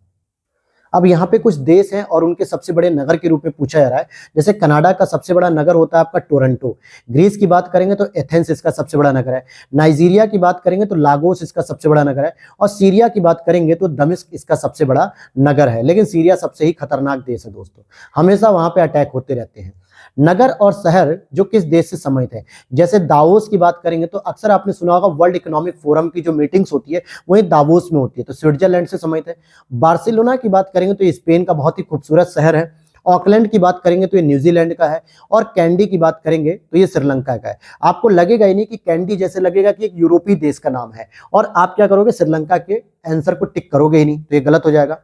अब यहाँ पे कुछ देश हैं और उनके सबसे बड़े नगर के रूप में पूछा जा रहा है। जैसे कनाडा का सबसे बड़ा नगर होता है आपका टोरंटो। ग्रीस की बात करेंगे तो एथेंस इसका सबसे बड़ा नगर है। नाइजीरिया की बात करेंगे तो लागोस इसका सबसे बड़ा नगर है। और सीरिया की बात करेंगे तो दमिश्क इसका सबसे बड़ा नगर है। लेकिन सीरिया सबसे ही खतरनाक देश है दोस्तों, हमेशा वहां पे अटैक होते रहते हैं। नगर और शहर जो किस देश से संबंधित है, जैसे दावोस की बात करेंगे तो अक्सर आपने सुना होगा वर्ल्ड इकोनॉमिक फोरम की जो मीटिंग्स होती है वही दावोस में होती है, तो स्विट्जरलैंड से संबंधित है। बार्सिलोना की बात करेंगे तो ये स्पेन का बहुत ही खूबसूरत शहर है। ऑकलैंड की बात करेंगे तो ये न्यूजीलैंड का है। और कैंडी की बात करेंगे तो ये श्रीलंका का है। आपको लगेगा ही नहीं कि कैंडी जैसे लगेगा कि एक यूरोपीय देश का नाम है, और आप क्या करोगे, श्रीलंका के आंसर को टिक करोगे ही नहीं, तो ये गलत हो जाएगा।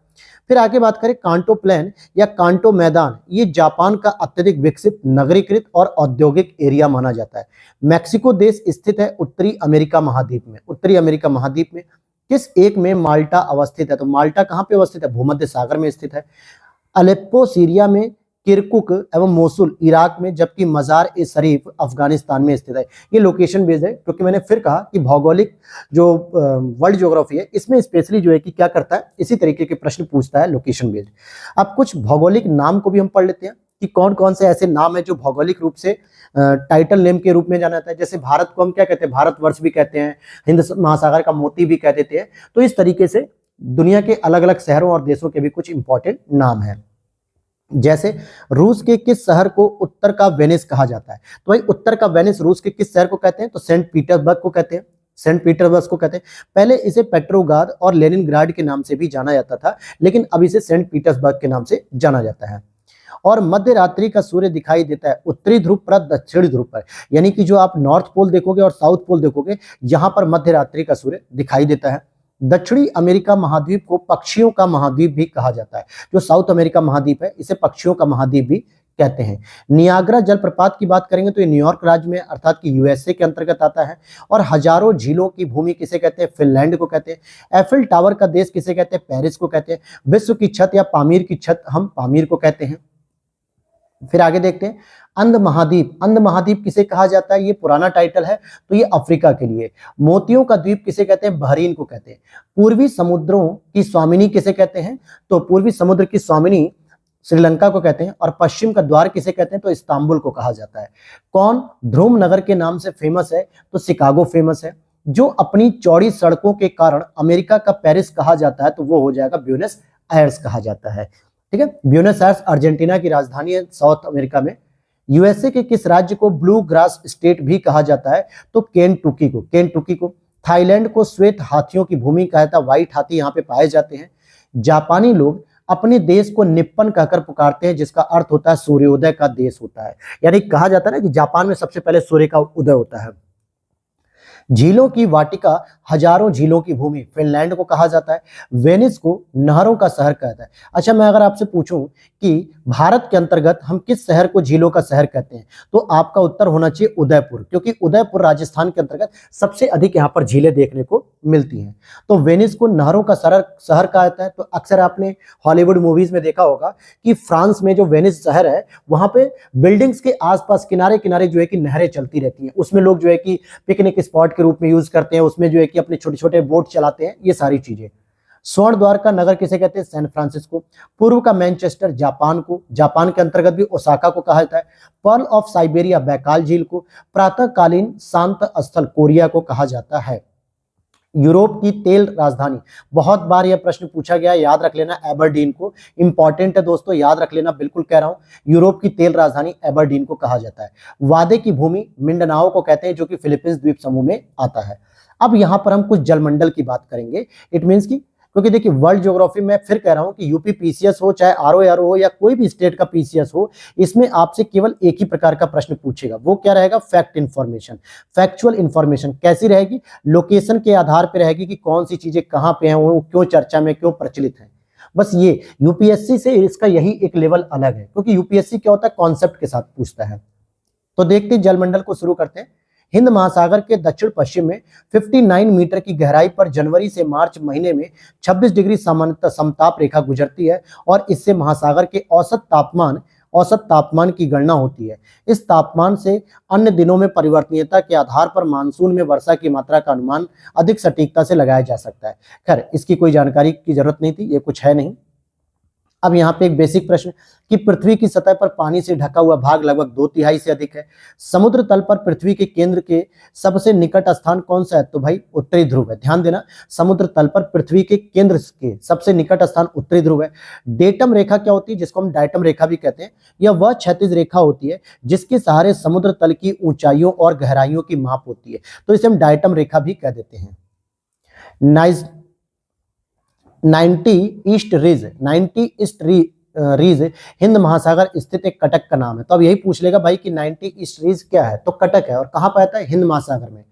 फिर आगे बात करें कांटो प्लेन या कांटो मैदान, ये जापान का अत्यधिक विकसित नगरीकृत और औद्योगिक एरिया माना जाता है। मैक्सिको देश स्थित है उत्तरी अमेरिका महाद्वीप में। उत्तरी अमेरिका महाद्वीप में किस एक में माल्टा अवस्थित है? तो माल्टा कहां पे अवस्थित है? भूमध्य सागर में स्थित है। अलेप्पो सीरिया में, किरकुक एवं मोसुल इराक में, जबकि मजार ए शरीफ अफगानिस्तान में स्थित है। ये लोकेशन बेस्ड है, क्योंकि मैंने फिर कहा कि भौगोलिक जो वर्ल्ड ज्योग्राफी है इसमें स्पेशली जो है कि क्या करता है, इसी तरीके के प्रश्न पूछता है लोकेशन बेस्ड। अब कुछ भौगोलिक नाम को भी हम पढ़ लेते हैं कि कौन कौन से ऐसे नाम है जो भौगोलिक रूप से टाइटल नेम के रूप में जाना जाता है। जैसे भारत को हम क्या कहते हैं? भारतवर्ष भी कहते हैं, हिंद महासागर का मोती भी कह देते हैं। तो इस तरीके से दुनिया के अलग अलग शहरों और देशों के भी कुछ इंपॉर्टेंट नाम है। जैसे रूस के किस शहर को उत्तर का वेनिस कहा जाता है? तो भाई उत्तर का वेनिस रूस के किस शहर को कहते हैं? तो सेंट पीटर्सबर्ग को कहते हैं। सेंट पीटर्सबर्ग को कहते हैं। पहले इसे पेट्रोग्राद और लेनिनग्राड के नाम से भी जाना जाता था, लेकिन अब इसे सेंट पीटर्सबर्ग के नाम से जाना जाता है। और मध्य रात्रि का सूर्य दिखाई देता है उत्तरी ध्रुव पर, दक्षिणी ध्रुव पर, यानी कि जो आप नॉर्थ पोल देखोगे और साउथ पोल देखोगे, यहां पर मध्य रात्रि का सूर्य दिखाई देता है। दक्षिणी अमेरिका महाद्वीप को पक्षियों का महाद्वीप भी कहा जाता है। जो साउथ अमेरिका महाद्वीप है इसे पक्षियों का महाद्वीप भी कहते हैं। नियाग्रा जलप्रपात की बात करेंगे तो ये न्यूयॉर्क राज्य में अर्थात कि यूएसए के अंतर्गत आता है। और हजारों झीलों की भूमि किसे कहते हैं? फिनलैंड को कहते हैं। एफिल टावर का देश किसे कहते हैं? पेरिस को कहते हैं। विश्व की छत या पामीर की छत हम पामीर को कहते हैं। फिर आगे देखते हैं अंध महाद्वीप। अंध महाद्वीप किसे कहा जाता है? ये पुराना टाइटल है, तो ये अफ्रीका के लिए। मोतियों का द्वीप किसे कहते हैं? बहरीन को कहते हैं। पूर्वी समुद्रों की स्वामिनी किसे कहते हैं? तो पूर्वी समुद्र की स्वामिनी श्रीलंका को कहते हैं। और पश्चिम का द्वार किसे कहते हैं? तो इस्तांबुल को कहा जाता है। कौन ध्रुव नगर के नाम से फेमस है? तो शिकागो फेमस है। जो अपनी चौड़ी सड़कों के कारण अमेरिका का पेरिस कहा जाता है, तो वो हो जाएगा ब्यूनस आयर्स कहा जाता है। ठीक है, ब्यूनस आयर्स अर्जेंटीना की राजधानी है साउथ अमेरिका में। यूएसए के किस राज्य को ब्लू ग्रास स्टेट भी कहा जाता है? तो केंटुकी को। थाईलैंड को श्वेत हाथियों की भूमि कहा जाता है, व्हाइट हाथी यहाँ पे पाए जाते हैं। जापानी लोग अपने देश को निप्पन कहकर पुकारते हैं, जिसका अर्थ होता है सूर्योदय का देश होता है। यानी कहा जाता है ना कि जापान में सबसे पहले सूर्य का उदय होता है। झीलों की वाटिका, हजारों झीलों की भूमि, फिनलैंड को कहा जाता है। वेनिस को नहरों का शहर कहता है। अच्छा, मैं अगर आपसे पूछूं कि भारत के अंतर्गत हम किस शहर को झीलों का शहर कहते हैं, तो आपका उत्तर होना चाहिए उदयपुर, क्योंकि उदयपुर राजस्थान के अंतर्गत सबसे अधिक यहाँ पर झीलें देखने को मिलती हैं। तो वेनिस को नहरों का शहर कहा जाता है। तो अक्सर आपने हॉलीवुड मूवीज में देखा होगा कि फ्रांस में जो वेनिस शहर है, वहां पे बिल्डिंग्स के आसपास किनारे किनारे जो है कि नहरें चलती रहती हैं, उसमें लोग जो है कि पिकनिक स्पॉट के रूप में यूज करते हैं, उसमें जो है कि अपने छोटे छोटे बोट चलाते हैं, ये सारी चीजें। स्वर्ण द्वार का नगर किसे कहते हैं? San Francisco. पूर्व का मैनचेस्टर जापान को, जापान के अंतर्गत भी ओसाका को कहा जाता है। पर्ल ऑफ साइबेरिया बैकाल झील को। प्रातःकालीन शांत स्थल कोरिया को कहा जाता है। यूरोप की तेल राजधानी, बहुत बार यह प्रश्न पूछा गया, याद रख लेना एबरडीन को। इंपॉर्टेंट है दोस्तों, याद रख लेना, बिल्कुल कह रहा हूं। यूरोप की तेल राजधानी एबरडीन को कहा जाता है। वादे की भूमि मिंडनाओ को कहते हैं, जो कि फिलीपींस द्वीप समूह में आता है। अब यहां पर हम कुछ जलमंडल की बात करेंगे। इट मींस की, क्योंकि देखिए वर्ल्ड ज्योग्राफी में फिर कह रहा हूं कि यूपी पीसीएस हो, चाहे आरओ हो, या कोई भी स्टेट का पीसीएस हो, इसमें आपसे केवल एक ही प्रकार का प्रश्न पूछेगा। वो क्या रहेगा? Fact information, factual information. कैसी रहेगी? लोकेशन के आधार पर रहेगी कि कौन सी चीजें कहां पे हैं, वो क्यों चर्चा में, क्यों प्रचलित है। बस ये यूपीएससी से इसका यही एक लेवल अलग है, क्योंकि यूपीएससी क्या होता है, कॉन्सेप्ट के साथ पूछता है। तो देखते जलमंडल को शुरू करते हैं। हिंद महासागर के दक्षिण पश्चिम में 59 मीटर की गहराई पर जनवरी से मार्च महीने में 26 डिग्री सामान्यतः समताप रेखा गुजरती है, और इससे महासागर के औसत तापमान की गणना होती है। इस तापमान से अन्य दिनों में परिवर्तनीयता के आधार पर मानसून में वर्षा की मात्रा का अनुमान अधिक सटीकता से लगाया जा सकता है। खैर, इसकी कोई जानकारी की जरूरत नहीं थी, ये कुछ है नहीं। अब यहाँ पे एक बेसिक प्रश्न कि पृथ्वी की सतह पर पानी से ढका हुआ भाग लगभग 2/3 से अधिक है। समुद्र तल पर पृथ्वी के केंद्र के सबसे निकट स्थान कौन सा है? तो भाई उत्तरी ध्रुव है। ध्यान देना, समुद्र तल पर पृथ्वी के केंद्र के सबसे निकट स्थान उत्तरी ध्रुव है। डेटम रेखा क्या होती है, जिसको हम डायटम रेखा भी कहते हैं? यह वह क्षैतिज रेखा होती है जिसके सहारे समुद्र तल की ऊंचाइयों और गहराइयों की माप होती है, तो इसे हम डायटम रेखा भी कह देते हैं। 90 ईस्ट रीज हिंद महासागर स्थित एक कटक का नाम है। तो अब यही पूछ लेगा भाई कि 90 ईस्ट रीज क्या है, तो कटक है। और कहां पर आता है? हिंद महासागर में।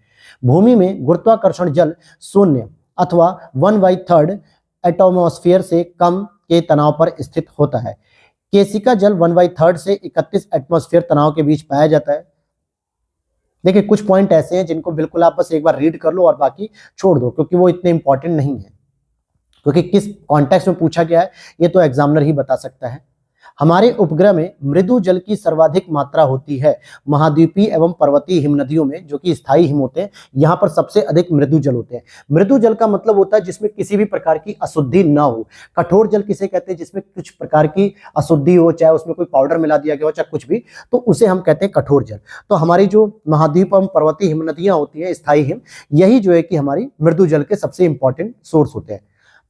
भूमि में गुरुत्वाकर्षण जल शून्य अथवा 1/3 एटमॉस्फेयर से कम के तनाव पर स्थित होता है। केशिका जल 1/3 से 31 एटमॉस्फेयर तनाव के बीच पाया जाता है। देखिए, कुछ पॉइंट ऐसे हैं जिनको बिल्कुल आप बस एक बार रीड कर लो और बाकी छोड़ दो, क्योंकि वो इतने इंपॉर्टेंट नहीं है। क्योंकि किस कॉन्टेक्स्ट में पूछा गया है ये तो एग्जामिनर ही बता सकता है। हमारे उपग्रह में मृदु जल की सर्वाधिक मात्रा होती है महाद्वीपीय एवं पर्वतीय हिमनदियों में, जो कि स्थायी हिम होते हैं, यहाँ पर सबसे अधिक मृदु जल होते हैं। मृदु जल का मतलब होता है जिसमें किसी भी प्रकार की अशुद्धि ना हो। कठोर जल किसे कहते हैं? जिसमें कुछ प्रकार की अशुद्धि हो, चाहे उसमें कोई पाउडर मिला दिया गया हो, चाहे कुछ भी, तो उसे हम कहते हैं कठोर जल। तो हमारी जो महाद्वीप एवं पर्वतीय हिमनदियां होती हैं, स्थायी हिम, यही जो है कि हमारी मृदु जल के सबसे इंपॉर्टेंट सोर्स होते हैं।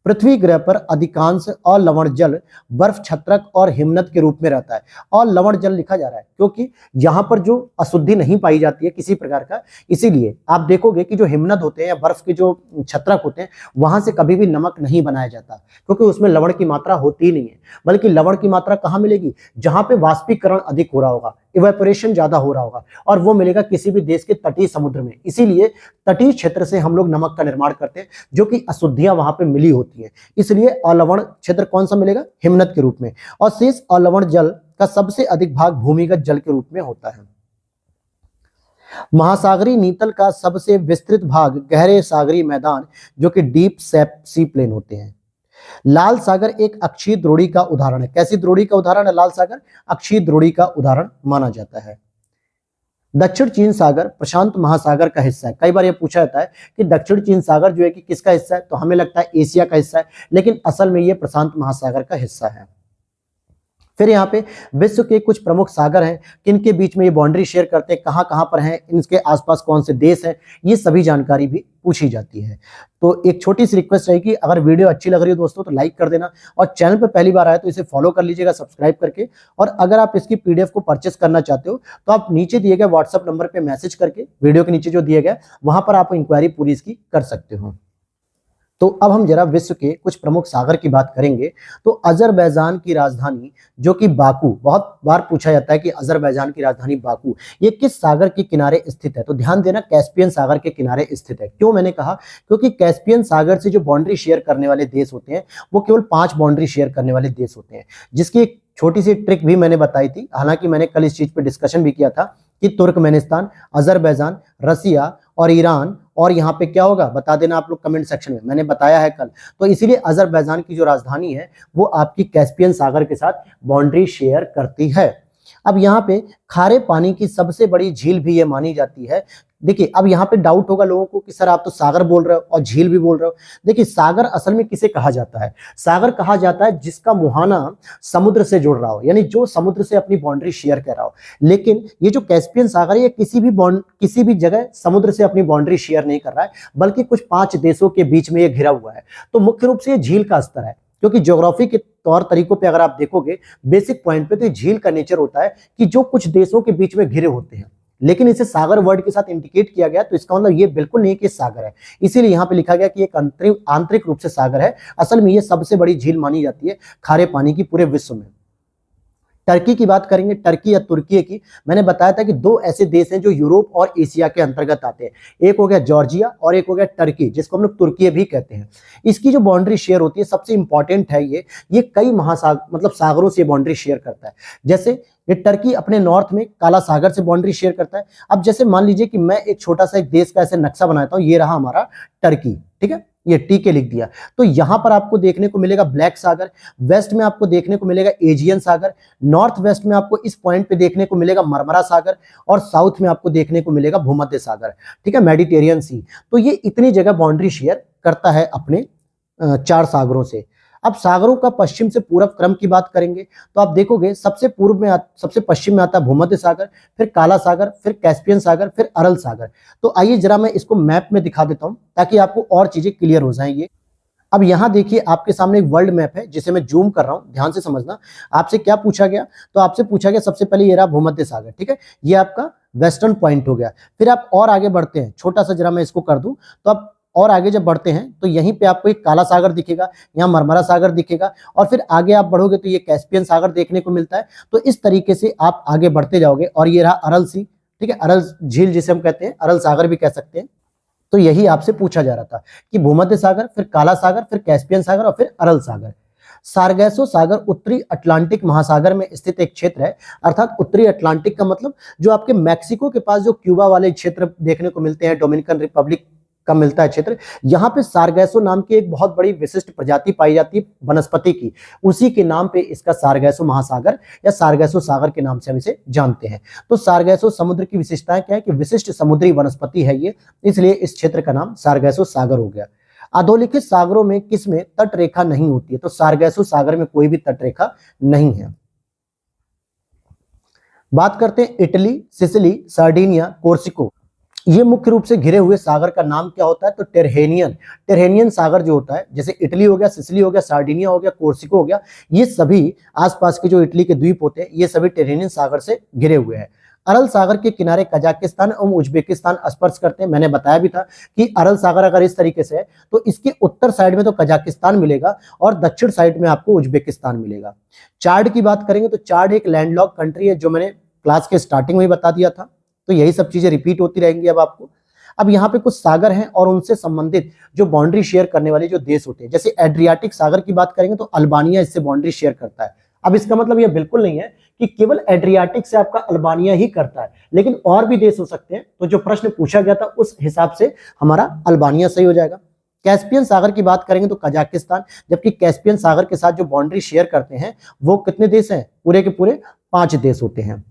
पृथ्वी ग्रह पर अधिकांश अलवण जल बर्फ छत्रक और हिमनद के रूप में रहता है। अलवण जल लिखा जा रहा है क्योंकि यहाँ पर जो अशुद्धि नहीं पाई जाती है किसी प्रकार का, इसीलिए आप देखोगे कि जो हिमनद होते हैं या बर्फ के जो छत्रक होते हैं, वहां से कभी भी नमक नहीं बनाया जाता, क्योंकि उसमें लवण की मात्रा होती ही नहीं है। बल्कि लवण की मात्रा कहाँ मिलेगी? जहां पे वाष्पीकरण अधिक हो रहा होगा, इवेपोरेशन ज्यादा हो रहा होगा, और वो मिलेगा किसी भी देश के तटीय समुद्र में। इसीलिए तटीय क्षेत्र से हम लोग नमक का निर्माण करते हैं, जो कि अशुद्धियां वहां पे मिली होती है। इसलिए अलवण क्षेत्र कौन सा मिलेगा? हिमनद के रूप में। और शेष अलवण जल का सबसे अधिक भाग भूमिगत जल के रूप में होता है। महासागरीय नीतल का सबसे विस्तृत भाग गहरे सागरीय मैदान, जो कि डीप सी प्लेन होते हैं। लाल सागर एक अक्षीय द्रोणी का उदाहरण है। कैसी द्रोणी का उदाहरण है लाल सागर? अक्षीय द्रोणी का उदाहरण माना जाता है। दक्षिण चीन सागर प्रशांत महासागर का हिस्सा है। कई बार यह पूछा जाता है कि दक्षिण चीन सागर जो है कि किसका हिस्सा है, तो हमें लगता है एशिया का हिस्सा है, लेकिन असल में यह प्रशांत महासागर का हिस्सा है। फिर यहाँ पे विश्व के कुछ प्रमुख सागर हैं, किनके बीच में ये बाउंड्री शेयर करते हैं, कहाँ कहाँ पर हैं, इनके आसपास कौन से देश हैं, ये सभी जानकारी भी पूछी जाती है। तो एक छोटी सी रिक्वेस्ट रहेगी, अगर वीडियो अच्छी लग रही है दोस्तों तो लाइक कर देना, और चैनल पर पहली बार आए तो इसे फॉलो कर लीजिएगा सब्सक्राइब करके। और अगर आप इसकी पीडीएफ को परचेस करना चाहते हो तो आप नीचे दिए गए व्हाट्सएप नंबर पर मैसेज करके, वीडियो के नीचे जो दिया गया वहां पर आप इंक्वायरी पूरी इसकी कर सकते हो। तो अब हम जरा विश्व के कुछ प्रमुख सागर की बात करेंगे। तो अजरबैजान की राजधानी जो कि बाकू, बहुत बार पूछा जाता है कि अजरबैजान की राजधानी बाकू ये किस सागर के किनारे स्थित है, तो ध्यान देना कैस्पियन सागर के किनारे स्थित है। क्यों मैंने कहा, क्योंकि कैस्पियन सागर से जो बाउंड्री शेयर करने वाले देश होते हैं वो केवल 5 बाउंड्री शेयर करने वाले देश होते हैं, जिसकी एक छोटी सी ट्रिक भी मैंने बताई थी। हालांकि मैंने कल इस चीज पे डिस्कशन भी किया था कि तुर्कमेनिस्तान, अजरबैजान, रसिया और ईरान, और यहाँ पे क्या होगा बता देना आप लोग कमेंट सेक्शन में, मैंने बताया है कल। तो इसीलिए अजरबैजान की जो राजधानी है वो आपकी कैस्पियन सागर के साथ बाउंड्री शेयर करती है। अब यहाँ पे खारे पानी की सबसे बड़ी झील भी ये मानी जाती है। देखिए अब यहाँ पे डाउट होगा लोगों को कि सर आप तो सागर बोल रहे हो और झील भी बोल रहे हो। देखिए सागर असल में किसे कहा जाता है, सागर कहा जाता है जिसका मुहाना समुद्र से जुड़ रहा हो, यानी जो समुद्र से अपनी बाउंड्री शेयर कर रहा हो। लेकिन ये जो कैस्पियन सागर है ये किसी भी जगह समुद्र से अपनी बाउंड्री शेयर नहीं कर रहा है, बल्कि कुछ 5 देशों के बीच में ये घिरा हुआ है। तो मुख्य रूप से ये झील का स्तर है, क्योंकि ज्योग्राफी के तौर तरीकों पे अगर आप देखोगे बेसिक पॉइंट पे, तो झील का नेचर होता है कि जो कुछ देशों के बीच में घिरे होते हैं, लेकिन इसे सागर वर्ड के साथ इंडिकेट किया गया, तो इसका मतलब ये बिल्कुल नहीं कि सागर है। इसीलिए यहाँ पे लिखा गया कि एक आंतरिक रूप से सागर है। असल में ये सबसे बड़ी झील मानी जाती है खारे पानी की पूरे विश्व में। टर्की की बात करेंगे, टर्की या तुर्की की, मैंने बताया था कि 2 ऐसे देश हैं जो यूरोप और एशिया के अंतर्गत आते हैं। एक हो गया जॉर्जिया और एक हो गया टर्की, जिसको हम लोग तुर्की भी कहते हैं। इसकी जो बाउंड्री शेयर होती है सबसे इंपॉर्टेंट है ये कई महासागर मतलब सागरों से बाउंड्री शेयर करता है। जैसे ये टर्की अपने नॉर्थ में काला सागर से बाउंड्री शेयर करता है। अब जैसे मान लीजिए कि मैं एक छोटा सा एक देश का ऐसे नक्शा बनाता हूँ, ये रहा हमारा टर्की, ठीक है, ये टी के लिख दिया। तो यहां पर आपको देखने को मिलेगा ब्लैक सागर, वेस्ट में आपको देखने को मिलेगा एजियन सागर, नॉर्थ वेस्ट में आपको इस पॉइंट पे देखने को मिलेगा मरमरा सागर, और साउथ में आपको देखने को मिलेगा भूमध्य सागर, ठीक है, मेडिटेरियन सी। तो ये इतनी जगह बाउंड्री शेयर करता है अपने 4 सागरों से। अब सागरों का पश्चिम से पूर्व क्रम की बात करेंगे तो आप देखोगे सबसे पूर्व में सबसे पश्चिम में आता है भूमध्य सागर, फिर काला सागर, फिर कैस्पियन सागर, फिर अरल सागर। तो आइए जरा मैं इसको मैप में दिखा देता हूं ताकि आपको और चीजें क्लियर हो जाएंगी। अब यहां देखिए आपके सामने एक वर्ल्ड मैप है जिसे मैं जूम कर रहा हूं, ध्यान से समझना। आपसे क्या पूछा गया, तो आपसे पूछा गया सबसे पहले ये रहा भूमध्य सागर, ठीक है, ये आपका वेस्टर्न पॉइंट हो गया। फिर आप और आगे बढ़ते हैं, छोटा सा जरा मैं इसको कर दूं, तो आप और आगे जब बढ़ते हैं तो यहीं पे आपको एक काला सागर दिखेगा, यहाँ मरमरा सागर दिखेगा, और फिर आगे आप बढ़ोगे तो ये कैस्पियन सागर देखने को मिलता है। तो इस तरीके से आप आगे बढ़ते जाओगे, और ये रहा अरल सी, ठीक है, अरल झील जिसे हम कहते हैं, अरल सागर भी कह सकते हैं। तो यही आपसे पूछा जा रहा था कि भूमध्य सागर, फिर काला सागर, फिर कैस्पियन सागर और फिर अरल सागर। सारगैसो सागर उत्तरी अटलांटिक महासागर में स्थित एक क्षेत्र है। अर्थात उत्तरी अटलांटिक का मतलब जो आपके मैक्सिको के पास जो क्यूबा वाले क्षेत्र देखने को मिलते हैं, डोमिनिकन रिपब्लिक का मिलता है क्षेत्र, यहाँ पे सारगैसो नाम की एक बहुत बड़ी विशिष्ट प्रजाति पाई जाती है वनस्पति की, उसी के नाम पे इसका सारगैसो महासागर या सारगैसो सागर के नाम से हम इसे जानते हैं। तो सारगैसो समुद्र की विशेषताएं क्या है कि विशिष्ट समुद्री वनस्पति है ये, इसलिए इस क्षेत्र का नाम सारगैसो सागर हो गया। अधोलिखित सागरों में किसमें तट रेखा नहीं होती है, तो सारगैसो सागर में कोई भी तट रेखा नहीं है। बात करते हैं इटली, सिसिली, सार्डिनिया, कोर्सिको, ये मुख्य रूप से घिरे हुए सागर का नाम क्या होता है, तो टेरहेनियन सागर जो होता है, जैसे इटली हो गया, सिसिली हो गया, सार्डिनिया हो गया, कोर्सिको हो गया, ये सभी आसपास के जो इटली के द्वीप होते हैं ये सभी टेरहेनियन सागर से घिरे हुए हैं। अरल सागर के किनारे कजाकिस्तान एवं उज्बेकिस्तान स्पर्श करते हैं। मैंने बताया भी था कि अरल सागर अगर इस तरीके से है तो इसके उत्तर साइड में तो कजाकिस्तान मिलेगा और दक्षिण साइड में आपको उज्बेकिस्तान मिलेगा। चाड की बात करेंगे तो चाड एक लैंडलॉक कंट्री है, जो मैंने क्लास के स्टार्टिंग में ही बता दिया था। तो यही सब चीजें रिपीट होती रहेंगी अब आपको। अब यहाँ पे कुछ सागर हैं और उनसे संबंधित जो बाउंड्री शेयर करने वाले जो देश होते हैं, जैसे एड्रियाटिक सागर की बात करेंगे तो अल्बानिया इससे बाउंड्री शेयर करता है। अब इसका मतलब यह बिल्कुल नहीं है कि केवल एड्रियाटिक से आपका अल्बानिया ही करता है, लेकिन और भी देश हो सकते हैं। तो जो प्रश्न पूछा गया था उस हिसाब से हमारा अल्बानिया सही हो जाएगा। कैस्पियन सागर की बात करेंगे तो कजाकिस्तान, जबकि कैस्पियन सागर के साथ जो बाउंड्री शेयर करते हैं वो कितने देश हैं, पूरे के पूरे 5 देश होते हैं।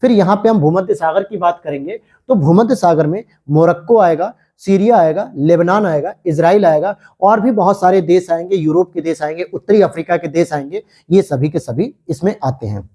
फिर यहाँ पे हम भूमध्य सागर की बात करेंगे तो भूमध्य सागर में मोरक्को आएगा, सीरिया आएगा, लेबनान आएगा, इजराइल आएगा, और भी बहुत सारे देश आएंगे, यूरोप के देश आएंगे, उत्तरी अफ्रीका के देश आएंगे, ये सभी के सभी इसमें आते हैं।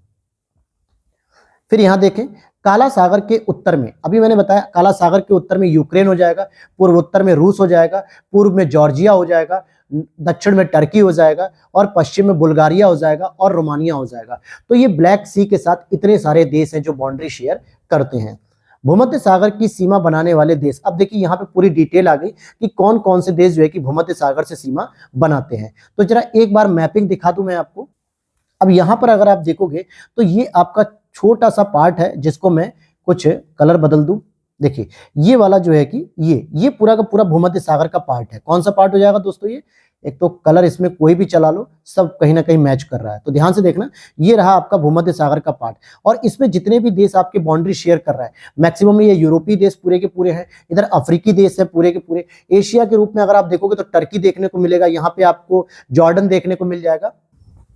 फिर यहां देखें, काला सागर के उत्तर में, अभी मैंने बताया काला सागर के उत्तर में यूक्रेन हो जाएगा, पूर्वोत्तर में रूस हो जाएगा, पूर्व में जॉर्जिया हो जाएगा, दक्षिण में टर्की हो जाएगा, और पश्चिम में बुल्गारिया हो जाएगा, और रोमानिया हो जाएगा। तो ये ब्लैक सी के साथ इतने सारे देश हैं जो बाउंड्री शेयर करते हैं। भूमध्य सागर की सीमा बनाने वाले देश, अब देखिए यहाँ पे पूरी डिटेल आ गई कि कौन कौन से देश जो है कि भूमध्य सागर से सीमा बनाते हैं। तो जरा एक बार मैपिंग दिखा दूं मैं आपको। अब यहाँ पर अगर आप देखोगे तो ये आपका छोटा सा पार्ट है जिसको मैं कुछ कलर बदल दूं। देखिए ये वाला जो है कि ये पूरा का पूरा भूमध्य सागर का पार्ट है। कौन सा पार्ट हो जाएगा दोस्तों? ये एक तो कलर इसमें कोई भी चला लो, सब कहीं ना कहीं मैच कर रहा है। तो ध्यान से देखना, ये रहा आपका भूमध्य सागर का पार्ट, और इसमें जितने भी देश आपके बाउंड्री शेयर कर रहा है मैक्सिमम ये यूरोपीय देश पूरे के पूरे हैं, इधर अफ्रीकी देश है पूरे के पूरे। एशिया के रूप में अगर आप देखोगे तो टर्की देखने को मिलेगा, यहाँ पे आपको जॉर्डन देखने को मिल जाएगा।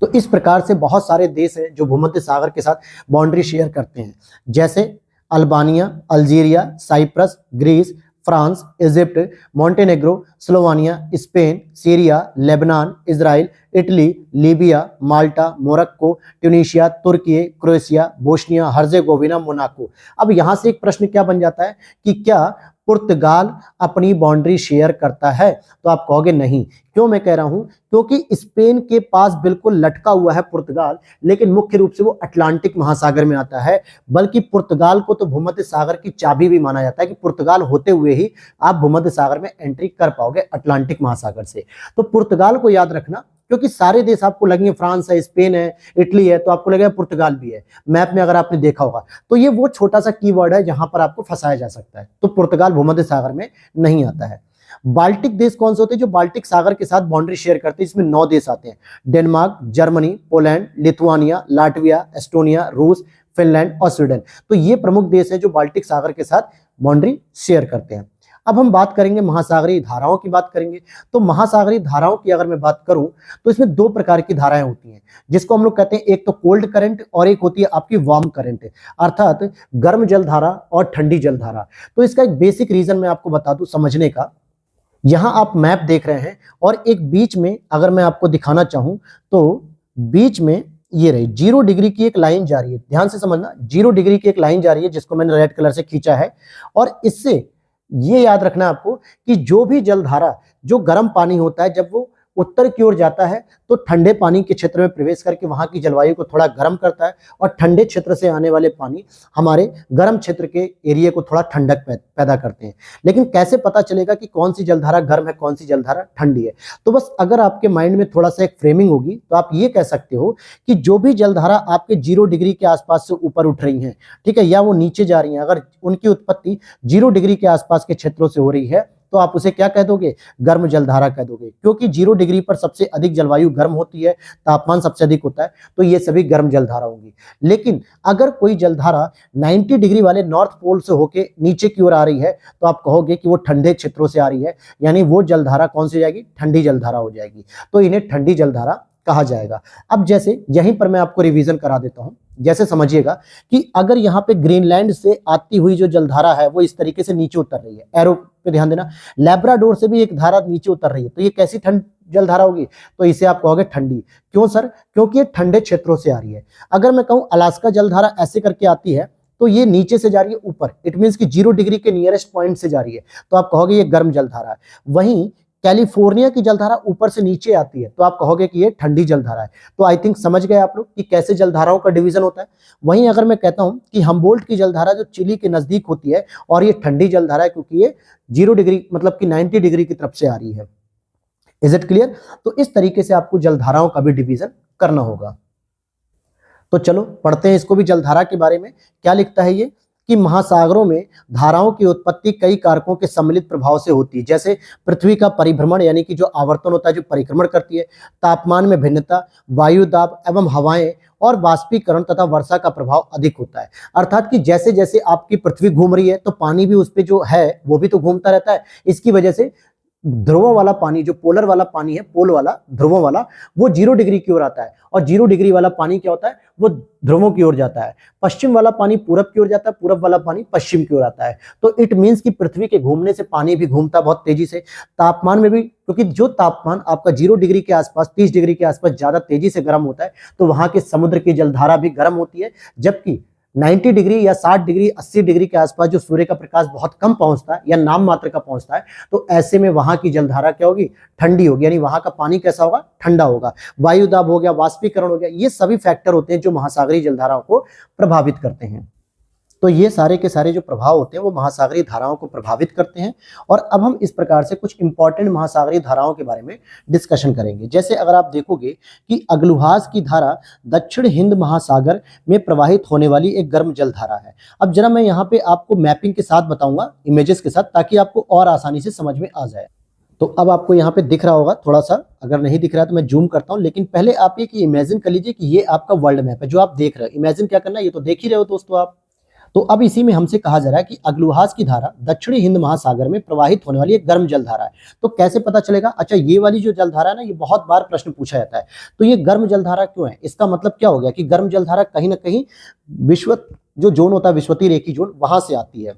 तो इस प्रकार से बहुत सारे देश हैं जो भूमध्य सागर के साथ बाउंड्री शेयर करते हैं, जैसे Albania, Algeria, Cyprus, Greece, France, Egypt, Montenegro, Slovenia, Spain, Syria, Lebanon, Israel, Italy, Libya, Malta, Morocco, Tunisia, तुर्की, क्रोएशिया, बोस्निया हर्जेगोविना, मोनाको। अब यहां से एक प्रश्न क्या बन जाता है कि क्या पुर्तगाल अपनी बाउंड्री शेयर करता है? तो आप कहोगे नहीं। क्यों मैं कह रहा हूं? क्योंकि स्पेन के पास बिल्कुल लटका हुआ है पुर्तगाल, लेकिन मुख्य रूप से वो अटलांटिक महासागर में आता है। बल्कि पुर्तगाल को तो भूमध्य सागर की चाबी भी माना जाता है कि पुर्तगाल होते हुए ही आप भूमध्य सागर में एंट्री कर पाओगे अटलांटिक महासागर से। तो पुर्तगाल को याद रखना, क्योंकि सारे देश आपको लगेंगे, फ्रांस है, स्पेन है, इटली है, तो आपको लगेगा पुर्तगाल भी है मैप में अगर आपने देखा होगा। तो ये वो छोटा सा कीवर्ड है जहां पर आपको फंसाया जा सकता है। तो पुर्तगाल भूमध्य सागर में नहीं आता है। बाल्टिक देश कौन से होते हैं जो बाल्टिक सागर के साथ बाउंड्री शेयर करते हैं? इसमें 9 देश आते हैं, Denmark, Germany, Poland, Lithuania, Latvia, Estonia, रूस, फिनलैंड और स्वीडन। तो ये प्रमुख देश हैं जो बाल्टिक सागर के साथ बाउंड्री शेयर करते हैं। अब हम बात करेंगे महासागरीय धाराओं की बात करेंगे। तो महासागरीय धाराओं की अगर मैं बात करूं तो इसमें 2 प्रकार की धाराएं होती हैं, जिसको हम लोग कहते हैं, एक तो कोल्ड करंट और एक होती है आपकी वार्म करंट, अर्थात गर्म जल धारा और ठंडी जल धारा। तो इसका एक बेसिक रीजन मैं आपको बता दूं समझने का। यहां आप मैप देख रहे हैं और एक बीच में अगर मैं आपको दिखाना चाहूं तो बीच में ये रही 0 डिग्री की एक लाइन जा रही है। ध्यान से समझना, 0 डिग्री की एक लाइन जा रही है जिसको मैंने रेड कलर से खींचा है। और इससे ये याद रखना आपको कि जो भी जलधारा, जो गर्म पानी होता है, जब वो उत्तर की ओर जाता है तो ठंडे पानी के क्षेत्र में प्रवेश करके वहां की जलवायु को थोड़ा गर्म करता है, और ठंडे क्षेत्र से आने वाले पानी हमारे गर्म क्षेत्र के एरिया को थोड़ा ठंडक पैदा करते हैं। लेकिन कैसे पता चलेगा कि कौन सी जलधारा गर्म है, कौन सी जलधारा ठंडी है? तो बस अगर आपके माइंड में थोड़ा सा एक फ्रेमिंग होगी तो आप ये कह सकते हो कि जो भी जलधारा आपके 0 डिग्री के आसपास से ऊपर उठ रही है, ठीक है, या वो नीचे जा रही है, अगर उनकी उत्पत्ति 0 डिग्री के आसपास के क्षेत्रों से हो रही है तो आप उसे क्या कह दोगे? गर्म जलधारा कह दोगे, क्योंकि 0 डिग्री पर सबसे अधिक जलवायु गर्म होती है, तापमान सबसे अधिक होता है, तो ये सभी गर्म जलधारा होंगी। लेकिन अगर कोई जलधारा 90 डिग्री वाले नॉर्थ पोल से होके नीचे की ओर आ रही है तो आप कहोगे कि वो ठंडे क्षेत्रों से आ रही है, यानी वो जलधारा कौन सी जाएगी? ठंडी जलधारा हो जाएगी। तो इन्हें ठंडी जलधारा कहा जाएगा। अब जैसे यहीं पर मैं आपको रिवीजन करा देता हूं। जैसे समझिएगा कि अगर यहाँ पे ग्रीनलैंड से आती हुई जो जलधारा है वो इस तरीके से नीचे उतर रही है, एरो पे ध्यान देना, लैब्राडोर से भी एक धारा नीचे उतर रही है, तो ये कैसी ठंड जलधारा होगी? तो इसे आप कहोगे ठंडी। क्यों सर? क्योंकि ये ठंडे क्षेत्रों से आ रही है। अगर मैं कहूं अलास्का जलधारा ऐसे करके आती है तो ये नीचे से जा रही है ऊपर, इट मीन्स कि 0 डिग्री के नियरेस्ट पॉइंट से जा रही है, तो आप कहोगे ये गर्म जलधारा है। वहीं कैलिफोर्निया की जलधारा ऊपर से नीचे आती है तो आप कहोगे कि ये ठंडी जलधारा है। तो आई थिंक समझ गए आप लोग कि कैसे जलधाराओं का डिवीजन होता है। वहीं अगर मैं कहता हूं कि हम्बोल्ट की जलधारा जो चिली के नजदीक होती है और ये ठंडी जलधारा है क्योंकि ये 0 डिग्री मतलब कि 90 डिग्री की तरफ से आ रही है। Is it clear? तो इस तरीके से आपको जलधाराओं का भी डिवीजन करना होगा। तो चलो पढ़ते हैं इसको भी, जलधारा के बारे में क्या लिखता है ये कि महासागरों में धाराओं की उत्पत्ति कई कारकों के सम्मिलित प्रभाव से होती है, जैसे पृथ्वी का परिभ्रमण यानी कि जो आवर्तन होता है, जो परिक्रमण करती है, तापमान में भिन्नता, वायु दाब एवं हवाएं और वाष्पीकरण तथा वर्षा का प्रभाव अधिक होता है। अर्थात कि जैसे जैसे आपकी पृथ्वी घूम रही है तो पानी भी उस पर जो है वो भी तो घूमता रहता है। इसकी वजह से ध्रुवों वाला पानी, जो पोलर वाला पानी है, पोल वाला, ध्रुवों वाला, वो 0 डिग्री की ओर आता है, और 0 डिग्री वाला पानी क्या होता है, वो ध्रुवों की ओर जाता है। पश्चिम वाला पानी पूरब की ओर जाता है, पूरब वाला पानी पश्चिम की ओर आता है। तो इट मींस कि पृथ्वी के घूमने से पानी भी घूमता बहुत तेजी से। तापमान में भी, क्योंकि जो तापमान आपका 0 डिग्री के आसपास, 30 डिग्री के आसपास ज्यादा तेजी से गर्म होता है, तो वहां के समुद्र की जलधारा भी गर्म होती है। जबकि 90 डिग्री या 60 डिग्री, 80 डिग्री के आसपास जो सूर्य का प्रकाश बहुत कम पहुंचता है या नाम मात्र का पहुंचता है, तो ऐसे में वहां की जलधारा क्या होगी, ठंडी होगी, यानी वहां का पानी कैसा होगा, ठंडा होगा। वायु दाब हो गया, वाष्पीकरण हो गया, ये सभी फैक्टर होते हैं जो महासागरीय जलधाराओं को प्रभावित करते हैं। तो ये सारे के सारे जो प्रभाव होते हैं वो महासागरीय धाराओं को प्रभावित करते हैं। और अब हम इस प्रकार से कुछ इंपॉर्टेंट महासागरीय धाराओं के बारे में डिस्कशन करेंगे। जैसे अगर आप देखोगे कि अग्लुहास की धारा दक्षिण हिंद महासागर में प्रवाहित होने वाली एक गर्म जल धारा है। अब जरा मैं यहाँ पे आपको मैपिंग के साथ बताऊंगा, इमेजेस के साथ, ताकि आपको और आसानी से समझ में आ जाए। तो अब आपको यहाँ पे दिख रहा होगा थोड़ा सा, अगर नहीं दिख रहा है तो मैं जूम करता हूँ, लेकिन पहले आप ये कि इमेजिन कर लीजिए कि ये आपका वर्ल्ड मैप है जो आप देख रहे हो। इमेजिन क्या करना है, ये तो देख ही रहे हो दोस्तों आप। तो अब इसी में हमसे कहा जा रहा है कि अग्लुहास की धारा दक्षिणी हिंद महासागर में प्रवाहित होने वाली एक गर्म जलधारा है। तो कैसे पता चलेगा, अच्छा ये वाली जो जलधारा है ना, ये बहुत बार प्रश्न पूछा जाता है, तो ये गर्म जलधारा क्यों है, इसका मतलब क्या हो गया कि गर्म जलधारा कहीं ना कहीं विश्वत जो जोन होता है, विश्वती रेखी जोन, वहां से आती है।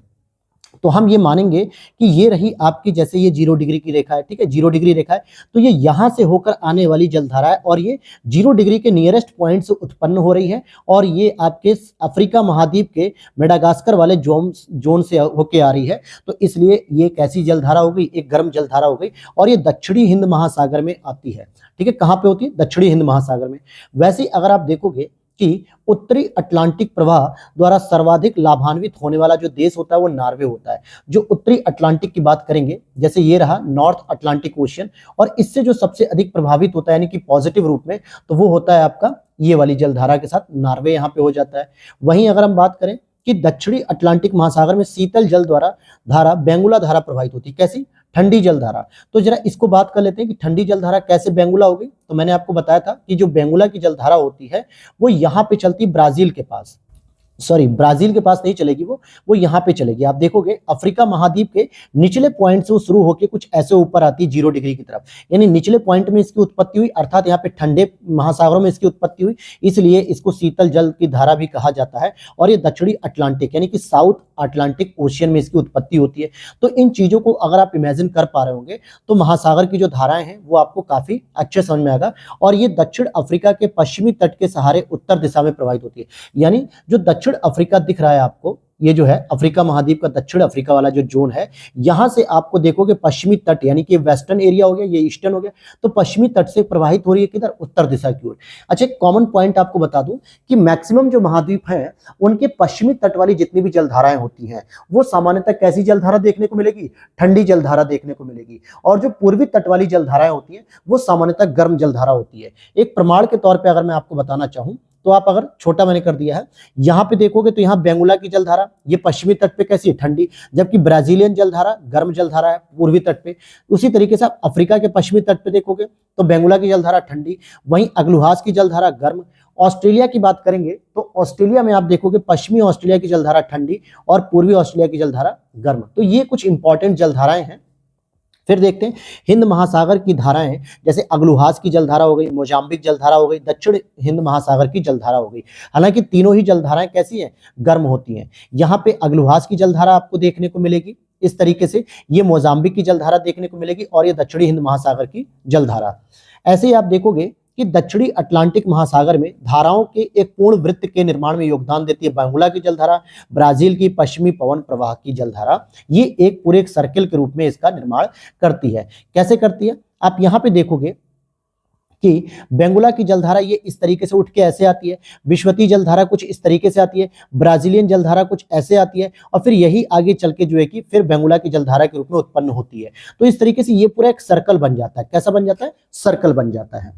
तो हम ये मानेंगे कि ये रही आपकी, जैसे ये 0 डिग्री की रेखा है, ठीक है, 0 डिग्री रेखा है, तो ये यहां से होकर आने वाली जलधारा है, और ये 0 डिग्री के नियरेस्ट पॉइंट से उत्पन्न हो रही है, और ये आपके अफ्रीका महाद्वीप के मेडागास्कर वाले जोन से होके आ रही है। तो इसलिए ये कैसी जलधारा हो गई, एक गर्म जलधारा हो गई, और ये दक्षिणी हिंद महासागर में आती है। ठीक है, कहाँ पे होती है, दक्षिणी हिंद महासागर में। वैसे अगर आप देखोगे कि उत्तरी अटलांटिक प्रवाह द्वारा सर्वाधिक लाभान्वित होने वाला जो देश होता है वो नॉर्वे होता है। जो उत्तरी अटलांटिक की बात करेंगे, जैसे ये रहा नॉर्थ अटलांटिक ओशियन, और इससे जो सबसे अधिक प्रभावित होता है यानी कि पॉजिटिव रूप में, तो वो होता है आपका ये वाली जलधारा के साथ नॉर्वे यहाँ पे हो जाता है। वहीं अगर हम बात करें कि दक्षिणी अटलांटिक महासागर में शीतल जल द्वारा धारा बेंगुला धारा प्रभावित होती है, कैसी, ठंडी जलधारा। तो जरा इसको बात कर लेते हैं कि ठंडी जलधारा कैसे बेंगुला हो गई। तो मैंने आपको बताया था कि जो बेंगुला की जलधारा होती है वो यहाँ पे चलती ब्राजील के पास, सॉरी ब्राजील के पास नहीं चलेगी, वो यहाँ पे चलेगी। आप देखोगे अफ्रीका महाद्वीप के निचले पॉइंट से वो शुरू होकर कुछ ऐसे ऊपर आती है 0 डिग्री की तरफ, यानी निचले पॉइंट में इसकी उत्पत्ति हुई, अर्थात यहाँ पे ठंडे महासागरों में इसकी उत्पत्ति हुई, इसलिए इसको शीतल जल की धारा भी कहा जाता है। और ये दक्षिणी अटलांटिक यानी कि साउथ अटलांटिक ओशियन में इसकी उत्पत्ति होती है। तो इन चीजों को अगर आप इमेजिन कर पा रहे होंगे तो महासागर की जो धाराएं हैं वो आपको काफी अच्छे समझ में आएगा। और ये दक्षिण अफ्रीका के पश्चिमी तट के सहारे उत्तर दिशा में प्रवाहित होती है, यानी जो दक्षिण अफ्रीका दिख रहा है आपको, ये जो है अफ्रीका महाद्वीप का दक्षिण अफ्रीका वाला जो जोन है, यहां से आपको देखोगे पश्चिमी तट, यानी कि वेस्टर्न एरिया हो गया, ये ईस्टर्न हो गया, तो पश्चिमी तट से प्रवाहित हो रही है किधर, उत्तर दिशा की ओर। अच्छा, एक कॉमन पॉइंट आपको बता दूं कि मैक्सिमम जो महाद्वीप हैं उनके पश्चिमी तट वाली जितनी भी जलधाराएं होती हैं वो सामान्यतः कैसी जलधारा देखने को मिलेगी, ठंडी जलधारा देखने को मिलेगी। और जो पूर्वी तट वाली जलधाराएं होती हैं वो सामान्यतः गर्म जलधारा होती है। एक प्रमाण के तौर पर अगर मैं आपको बताना चाहूं तो आप अगर छोटा मैंने कर दिया है, यहां पे देखोगे तो यहां बेंगुला की जलधारा ये पश्चिमी तट पे कैसी है, ठंडी, जबकि ब्राजीलियन जलधारा गर्म जलधारा है पूर्वी तट पे। उसी तरीके से आप अफ्रीका के पश्चिमी तट पे देखोगे तो बेंगुला की जलधारा ठंडी, वहीं अग्लुहास की जलधारा गर्म। ऑस्ट्रेलिया की बात करेंगे तो ऑस्ट्रेलिया में आप देखोगे पश्चिमी ऑस्ट्रेलिया की जलधारा ठंडी और पूर्वी ऑस्ट्रेलिया की जलधारा गर्म। तो ये कुछ इंपॉर्टेंट जलधाराएं हैं। फिर देखते हैं हिंद महासागर की धाराएं, जैसे अग्लुहास की जलधारा हो गई, मोजाम्बिक जलधारा हो गई, दक्षिण हिंद महासागर की जलधारा हो गई। हालांकि तीनों ही जलधाराएं कैसी हैं, गर्म होती हैं। यहाँ पे अग्लुहास की जलधारा आपको देखने को मिलेगी इस तरीके से, ये मोजाम्बिक की जलधारा देखने को मिलेगी, और ये दक्षिणी हिंद महासागर की जलधारा। ऐसे ही आप देखोगे कि दक्षिणी अटलांटिक महासागर में धाराओं के एक पूर्ण वृत्त के निर्माण में योगदान देती है बेंगुला की जलधारा, ब्राजील की पश्चिमी पवन प्रवाह की जलधारा। ये एक पूरे एक सर्किल के रूप में इसका निर्माण करती है। कैसे करती है, आप यहाँ पे देखोगे कि बेंगुला की जलधारा ये इस तरीके से उठ के ऐसे आती है, विश्वती जलधारा कुछ इस तरीके से आती है, ब्राजीलियन जलधारा कुछ ऐसे आती है, और फिर यही आगे चल के जो है कि फिर बेंगुला की जलधारा के रूप में उत्पन्न होती है। तो इस तरीके से ये पूरा एक सर्कल बन जाता है। कैसा बन जाता है, सर्कल बन जाता है।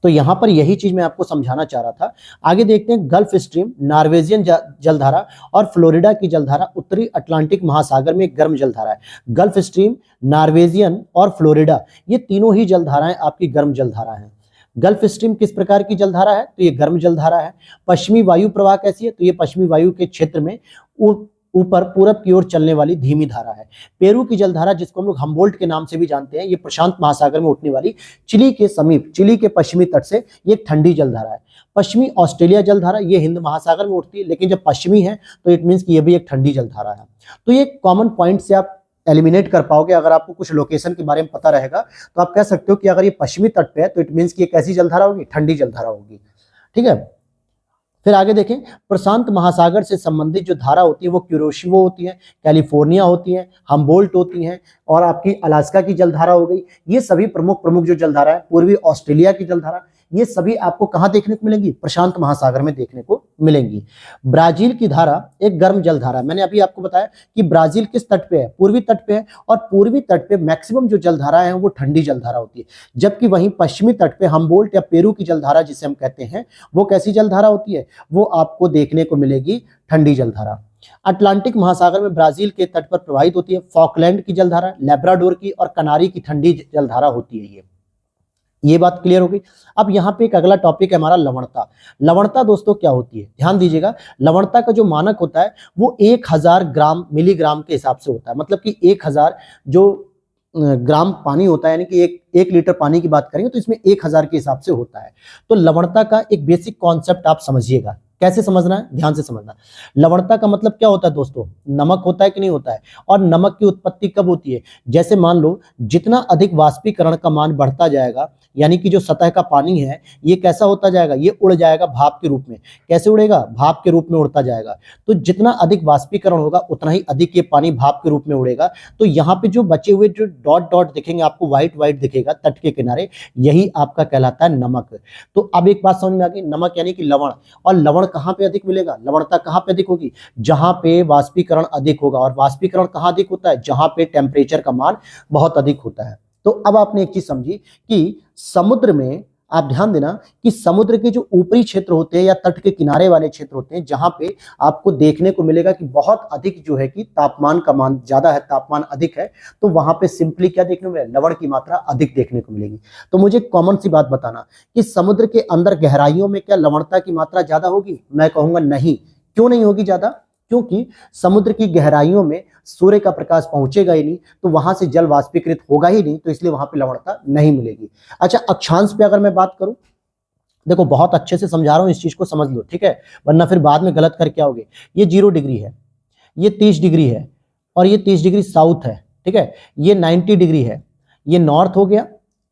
तो यहां पर यही चीज मैं आपको समझाना चाह रहा था। आगे देखते हैं गल्फ स्ट्रीम, नॉर्वेजियन जलधारा और फ्लोरिडा की जलधारा उत्तरी अटलांटिक महासागर में गर्म जलधारा है। गल्फ स्ट्रीम, नॉर्वेजियन और फ्लोरिडा ये तीनों ही जलधाराएं आपकी गर्म जलधारा हैं। गल्फ स्ट्रीम किस प्रकार की जलधारा है, तो ये गर्म जलधारा है। पश्चिमी वायु प्रवाह कैसी है, तो ये पश्चिमी वायु के क्षेत्र में वो ऊपर पूरब की ओर चलने वाली धीमी धारा है। पेरू की जलधारा, जिसको हम लोग हम्बोल्ट के नाम से भी जानते हैं, ये प्रशांत महासागर में उठने वाली चिली के समीप, चिली के पश्चिमी तट से ये ठंडी जलधारा है। पश्चिमी ऑस्ट्रेलिया जलधारा, ये हिंद महासागर में उठती है, लेकिन जब पश्चिमी है तो इट मीन्स कि ये भी एक ठंडी जलधारा है। तो ये कॉमन पॉइंट से आप एलिमिनेट कर पाओगे। अगर आपको कुछ लोकेशन के बारे में पता रहेगा तो आप कह सकते हो कि अगर ये पश्चिमी तट पे है तो इट मीन्स कि ये कैसी जलधारा होगी, ठंडी जलधारा होगी। ठीक है, फिर आगे देखें, प्रशांत महासागर से संबंधित जो धारा होती है वो क्यूरोशिवो होती है, कैलिफोर्निया होती है, हम्बोल्ट होती है, और आपकी अलास्का की जलधारा हो गई। ये सभी प्रमुख प्रमुख जो जलधारा है, पूर्वी ऑस्ट्रेलिया की जलधारा, ये सभी आपको कहां देखने को मिलेंगी, प्रशांत महासागर में देखने को मिलेंगी। ब्राजील की धारा एक गर्म जलधारा, मैंने अभी आपको बताया कि ब्राजील किस तट पे है, पूर्वी तट पे है, और पूर्वी तट पे मैक्सिमम जो जलधारा है वो ठंडी जलधारा होती है, जबकि वहीं पश्चिमी तट पे हम्बोल्ट या पेरू की जलधारा जिसे हम कहते हैं वो कैसी जलधारा होती है, वो आपको देखने को मिलेगी ठंडी जलधारा। अटलांटिक महासागर में ब्राजील के तट पर प्रवाहित होती है फॉकलैंड की जलधारा, लेब्राडोर की और कनारी की ठंडी जलधारा होती है। ये बात क्लियर हो गई। अब यहाँ पे एक अगला टॉपिक है हमारा लवणता। लवणता दोस्तों क्या होती है, ध्यान दीजिएगा। लवणता का जो मानक होता है वो 1000 ग्राम मिलीग्राम के हिसाब से होता है, मतलब कि 1000 जो ग्राम पानी होता है, यानी कि एक लीटर पानी की बात करेंगे तो इसमें 1000 के हिसाब से होता है। तो लवणता का एक बेसिक कॉन्सेप्ट आप समझिएगा। कैसे समझना है, ध्यान से समझना। लवणता का मतलब क्या होता है दोस्तों, नमक होता है कि नहीं होता है, और नमक की उत्पत्ति कब होती है, जैसे मान लो जितना अधिक वाष्पीकरण का मान बढ़ता जाएगा, यानी कि जो सतह का पानी है ये कैसा होता जाएगा, ये उड़ जाएगा भाप के रूप में। कैसे उड़ेगा, भाप के रूप में उड़ता जाएगा। तो जितना अधिक वाष्पीकरण होगा उतना ही अधिक ये पानी भाप के रूप में उड़ेगा। तो यहाँ पे जो बचे हुए जो डॉट डॉट दिखेंगे आपको, व्हाइट व्हाइट दिखेगा तट के किनारे, यही आपका कहलाता है नमक। तो अब एक बात समझ में आ गई, नमक यानी कि लवण। और लवण कहां पे अधिक मिलेगा, लवणता कहां पे अधिक होगी, जहां पे वाष्पीकरण अधिक होगा। और वाष्पीकरण कहां अधिक होता है, जहां पे टेम्परेचर का मान बहुत अधिक होता है। तो अब आपने एक चीज समझी कि समुद्र में, आप ध्यान देना कि समुद्र के जो ऊपरी क्षेत्र होते हैं या तट के किनारे वाले क्षेत्र होते हैं, जहां पे आपको देखने को मिलेगा कि बहुत अधिक जो है कि तापमान का मान ज्यादा है, तापमान अधिक है, तो वहां पे सिंपली क्या देखने को मिलेगा, लवण की मात्रा अधिक देखने को मिलेगी। तो मुझे कॉमन सी बात बताना कि समुद्र के अंदर गहराइयों में क्या लवणता की मात्रा ज्यादा होगी, मैं कहूंगा नहीं। क्यों नहीं होगी ज्यादा, क्योंकि समुद्र की गहराइयों में सूर्य का प्रकाश पहुंचेगा ही नहीं, तो वहां से जल वाष्पीकृत होगा ही नहीं, तो इसलिए वहां पे लवणता नहीं मिलेगी। अच्छा, अक्षांश पे अगर मैं बात करूं, देखो बहुत अच्छे से समझा रहा हूं, इस चीज को समझ लो, ठीक है, वरना फिर बाद में गलत करके आओगे। ये 0 डिग्री है, ये 30 डिग्री है, और ये 30 डिग्री साउथ है, ठीक है, ये 90 डिग्री है, ये नॉर्थ हो गया,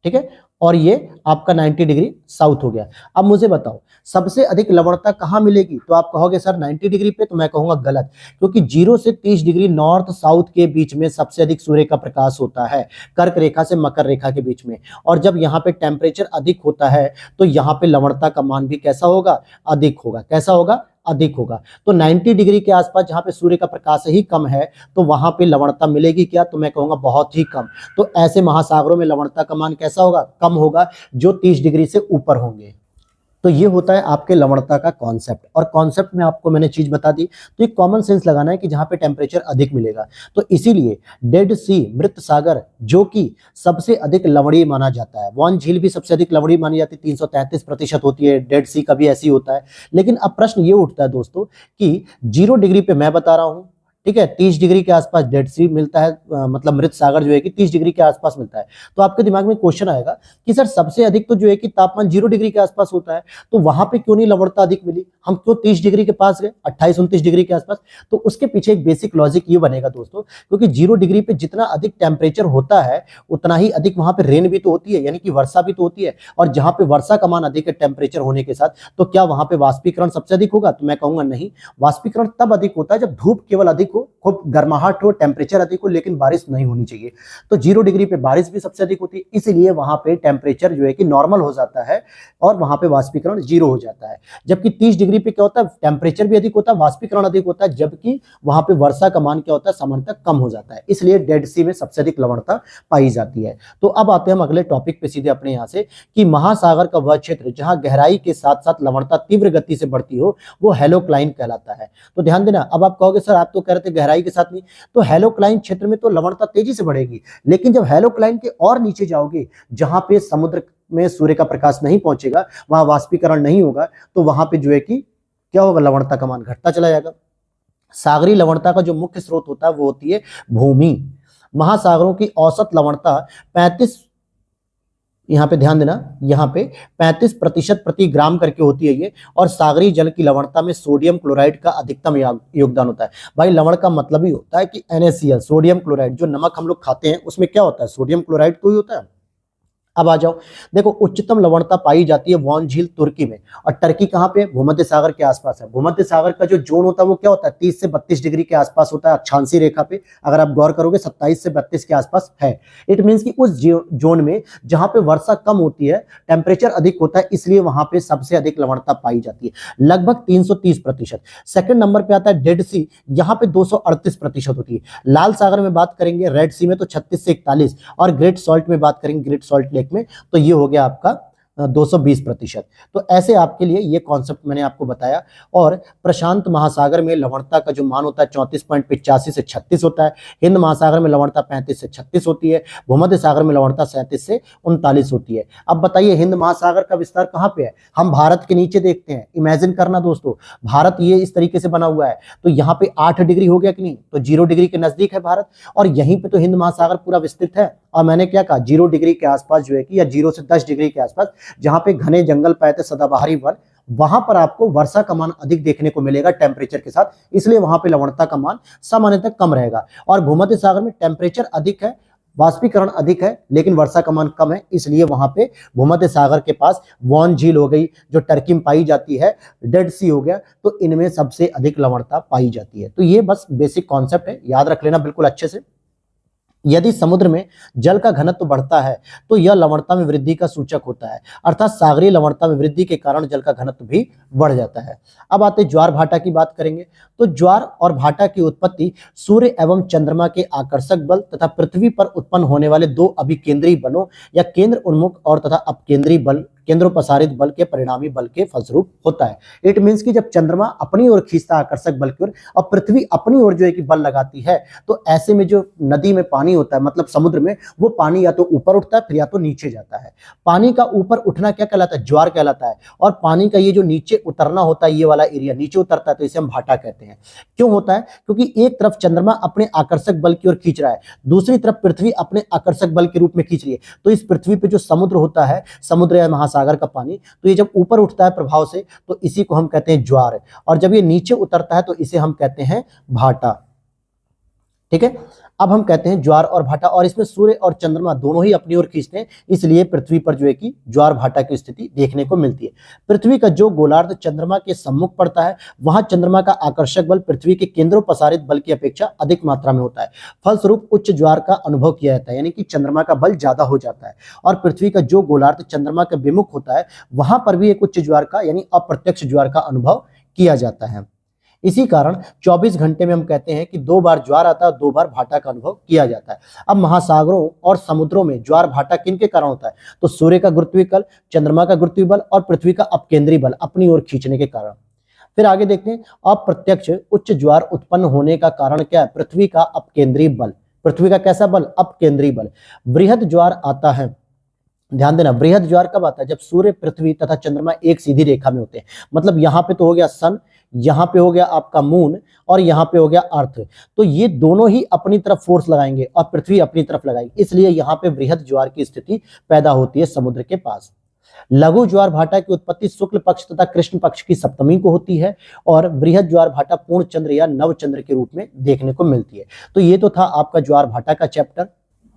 ठीक है, और ये आपका 90 डिग्री साउथ हो गया। अब मुझे बताओ सबसे अधिक लवणता कहां मिलेगी, तो आप कहोगे सर 90 डिग्री पे, तो मैं कहूंगा गलत, क्योंकि 0 से 30 डिग्री नॉर्थ साउथ के बीच में सबसे अधिक सूर्य का प्रकाश होता है, कर्क रेखा से मकर रेखा के बीच में। और जब यहाँ पे टेम्परेचर अधिक होता है तो यहाँ पे लवणता का मान भी कैसा होगा, अधिक होगा। कैसा होगा, अधिक होगा। तो 90 डिग्री के आसपास जहां पे सूर्य का प्रकाश ही कम है, तो वहां पे लवणता मिलेगी क्या, तो मैं कहूंगा बहुत ही कम। तो ऐसे महासागरों में लवणता का मान कैसा होगा, कम होगा, जो 30 डिग्री से ऊपर होंगे। तो ये होता है आपके लवणता का कॉन्सेप्ट। और कॉन्सेप्ट में आपको मैंने चीज बता दी, तो एक कॉमन सेंस लगाना है कि जहां पे टेम्परेचर अधिक मिलेगा, तो इसीलिए डेड सी, मृत सागर, जो कि सबसे अधिक लवणीय माना जाता है। वॉन झील भी सबसे अधिक लवणीय मानी जाती है, 333% होती है, डेड सी का भी ऐसी होता है। लेकिन अब प्रश्न ये उठता है दोस्तों कि 0 डिग्री पे मैं बता रहा हूं, ठीक है, 30 डिग्री के आसपास डेड सी मिलता है, मतलब मृत सागर जो है कि 30 डिग्री के आसपास मिलता है। तो आपके दिमाग में क्वेश्चन आएगा कि सर सबसे अधिक तो जो है कि तापमान 0 डिग्री के आसपास होता है, तो वहां पे क्यों नहीं लवणता अधिक मिली, हम क्यों 30 डिग्री के पास गए, 28-29 डिग्री के आसपास। तो उसके पीछे एक बेसिक लॉजिक ये बनेगा दोस्तों, क्योंकि 0 डिग्री पे जितना अधिक टेम्परेचर होता है उतना ही अधिक वहां पे रेन भी तो होती है, यानी कि वर्षा भी तो होती है। और जहां पे वर्षा का मान अधिक है टेम्परेचर होने के साथ, तो क्या वहां पे वाष्पीकरण सबसे अधिक होगा, तो मैं कहूंगा नहीं। वाष्पीकरण तब अधिक होता है जब धूप केवल अधिक हो, खूब गर्माहट हो, टेम्परेचर अधिक हो, लेकिन बारिश नहीं होनी चाहिए। तो 0 डिग्री पे बारिश भी सबसे अधिक होती है, इसलिए वहां पे टेम्परेचर जो है कि नॉर्मल हो जाता है और वहां पे वाष्पीकरण 0 हो जाता है। जबकि 30 डिग्री पे क्या होता है, टेम्परेचर भी अधिक होता है, वाष्पीकरण अधिक होता है, जबकि वहां पे वर्षा का मान क्या होता है, सामान्यतः कम हो जाता है। इसलिए डेड सी में सबसे अधिक लवणता पाई जाती है। तो अब आते हैं हम अगले टॉपिक पे सीधे अपने यहाँ से, कि महासागर का वह क्षेत्र जहां गहराई के साथ साथ लवणता तीव्र गति से बढ़ती हो, वो हेलोक्लाइन कहलाता है। तो ध्यान देना, अब आप कहोगे सर आप तो कह रहे थे गहराई के साथ नहीं, तो हेलोक्लाइन क्षेत्र में तो लवणता तेजी से बढ़ेगी, लेकिन जब हेलोक्लाइन के और नीचे जाओगे, जहां पे समुद्र में सूर्य का प्रकाश नहीं पहुंचेगा, वहां वाष्पीकरण नहीं होगा, तो वहां पे जो है कि क्या होगा, लवणता का मान घटता चला जाएगा। सागरीय लवणता का जो मुख्य स्रोत होता है वो होती है भूमि। महासागरों की औसत लवणता 35, यहाँ पे ध्यान देना, यहाँ पे 35% प्रति ग्राम करके होती है ये। और सागरीय जल की लवणता में सोडियम क्लोराइड का अधिकतम योगदान होता है। भाई लवण का मतलब ही होता है कि NaCl, सोडियम क्लोराइड, जो नमक हम लोग खाते हैं उसमें क्या होता है, सोडियम क्लोराइड तो ही होता है। अब आ जाओ, देखो उच्चतम लवणता पाई जाती है वॉन झील तुर्की में। और टर्की कहाँ पे, भूमध्य सागर के आसपास है। भूमध्य सागर का जो जोन होता है वो क्या होता है, 30 से 32 डिग्री के आसपास होता है अक्षांशीय रेखा पे। अगर आप गौर करोगे 27 से 32 के आसपास है। इट मीन्स कि उस जोन में जहां पे वर्षा कम होती है, टेम्परेचर अधिक होता है, इसलिए वहां पे सबसे अधिक लवणता पाई जाती है, लगभग 330%। सेकंड नंबर पे आता है डेड सी, यहाँ पे 238% होती है। लाल सागर में बात करेंगे, रेड सी में तो 36 से 41, और ग्रेट सॉल्ट में बात करेंगे, ग्रेट सॉल्ट लेक में, तो ये हो गया आपका 220%। तो ऐसे आपके लिए ये कॉन्सेप्ट मैंने आपको बताया। और प्रशांत महासागर में लवणता का जो मान होता है 34.85 से 36 होता है। हिंद महासागर में लवणता 35 से 36 होती है। भूमध्य सागर में लवणता 37 से 39 होती है। अब बताइए हिंद महासागर का विस्तार कहाँ पे है, हम भारत के नीचे देखते हैं। इमेजिन करना दोस्तों, भारत ये इस तरीके से बना हुआ है, तो यहाँ पे 8 डिग्री हो गया कि नहीं, तो 0 डिग्री के नजदीक है भारत, और यहीं पे तो हिंद महासागर पूरा विस्तृत है। और मैंने क्या कहा, 0 डिग्री के आसपास जो है कि, या 0 से 10 डिग्री के आसपास जहां पे घने जंगल पाए थे, सदाबहारी वन, वहां पर आपको वर्षा का मान अधिक देखने को मिलेगा टेम्परेचर के साथ, इसलिए वहां पे लवणता का मान सामान्यतः कम रहेगा। और भूमध्य सागर में टेम्परेचर अधिक है, वाष्पीकरण अधिक है, लेकिन वर्षा का मान कम है, इसलिए वहां पे भूमध्य सागर के पास वॉन झील हो गई जो टर्की में पाई जाती है, डेड सी हो गया, तो इनमें सबसे अधिक लवणता पाई जाती है। तो ये बस बेसिक कॉन्सेप्ट है, याद रख लेना बिल्कुल अच्छे से। यदि समुद्र में जल का घनत्व बढ़ता है तो यह लवणता में वृद्धि का सूचक होता है, अर्थात सागरीय लवणता में वृद्धि के कारण जल का घनत्व भी बढ़ जाता है। अब आते ज्वार भाटा की बात करेंगे, तो ज्वार और भाटा की उत्पत्ति सूर्य एवं चंद्रमा के आकर्षक बल तथा पृथ्वी पर उत्पन्न होने वाले दो अभिकेंद्री बलों या केंद्र उन्मुख और तथा अपकेंद्री बल, केंद्रोपसारित बल के परिणामी बल के फलस्वरूप होता है। इट मीन्स कि जब चंद्रमा अपनी ओर खींचता है आकर्षक बल की ओर, और पृथ्वी अपनी ओर जो है कि बल लगाती है, तो ऐसे में जो नदी में पानी होता है, मतलब समुद्र में, वो पानी या तो ऊपर उठता है फिर या तो नीचे जाता है। पानी का ऊपर उठना क्या कहलाता है, ज्वार कहलाता है। और पानी का ये जो नीचे उतरना होता है, ये वाला एरिया नीचे उतरता है, तो इसे हम भाटा कहते हैं। क्यों होता है, क्योंकि एक तरफ चंद्रमा अपने आकर्षक बल की ओर खींच रहा है, दूसरी तरफ पृथ्वी अपने आकर्षक बल के रूप में खींच रही है। तो इस पृथ्वी पे जो समुद्र होता है, समुद्र या महासागर का पानी, तो ये जब ऊपर उठता है प्रभाव से, तो इसी को हम कहते हैं ज्वार, और जब ये नीचे उतरता है तो इसे हम कहते हैं भाटा। ठीक है, अब हम कहते हैं ज्वार और भाटा, और इसमें सूर्य और चंद्रमा दोनों ही अपनी ओर खींचते हैं, इसलिए पृथ्वी पर जो है कि ज्वार भाटा की स्थिति देखने को मिलती है। पृथ्वी का जो गोलार्ध चंद्रमा के सम्मुख पड़ता है, वहां चंद्रमा का आकर्षक बल पृथ्वी के केंद्रोपसारित बल की अपेक्षा अधिक मात्रा में होता है। फलस्वरूप उच्च ज्वार का अनुभव किया जाता है, यानी कि चंद्रमा का बल ज्यादा हो जाता है। और पृथ्वी का जो गोलार्ध चंद्रमा के विमुख होता है, वहां पर भी एक उच्च ज्वार का यानी अप्रत्यक्ष ज्वार का अनुभव किया जाता है। इसी कारण 24 घंटे में हम कहते हैं कि 2 बार ज्वार आता है, 2 बार भाटा का अनुभव किया जाता है। अब महासागरों और समुद्रों में ज्वार भाटा किन के कारण होता है, तो सूर्य का गुरुत्वीय बल, चंद्रमा का गुरुत्वीय बल और पृथ्वी का अपकेंद्री बल अपनी ओर खींचने के कारण। फिर आगे देखते हैं, अप्रत्यक्ष उच्च ज्वार उत्पन्न होने का कारण क्या है, पृथ्वी का अपकेंद्री बल। पृथ्वी का कैसा बल, अपकेंद्री बल। बृहद ज्वार आता है, ध्यान देना, बृहद ज्वार कब आता है, जब सूर्य, पृथ्वी तथा चंद्रमा एक सीधी रेखा में होते हैं। मतलब यहाँ पे तो हो गया सन, यहाँ पे हो गया आपका मून, और यहाँ पे हो गया अर्थ, तो ये दोनों ही अपनी तरफ फोर्स लगाएंगे और पृथ्वी अपनी तरफ लगाएगी, इसलिए यहाँ पे बृहद ज्वार की स्थिति पैदा होती है समुद्र के पास। लघु ज्वार भाटा की उत्पत्ति शुक्ल पक्ष तथा कृष्ण पक्ष की सप्तमी को होती है, और बृहद ज्वार भाटा पूर्ण चंद्र या नव चंद्र के रूप में देखने को मिलती है। तो ये तो था आपका ज्वार भाटा का चैप्टर।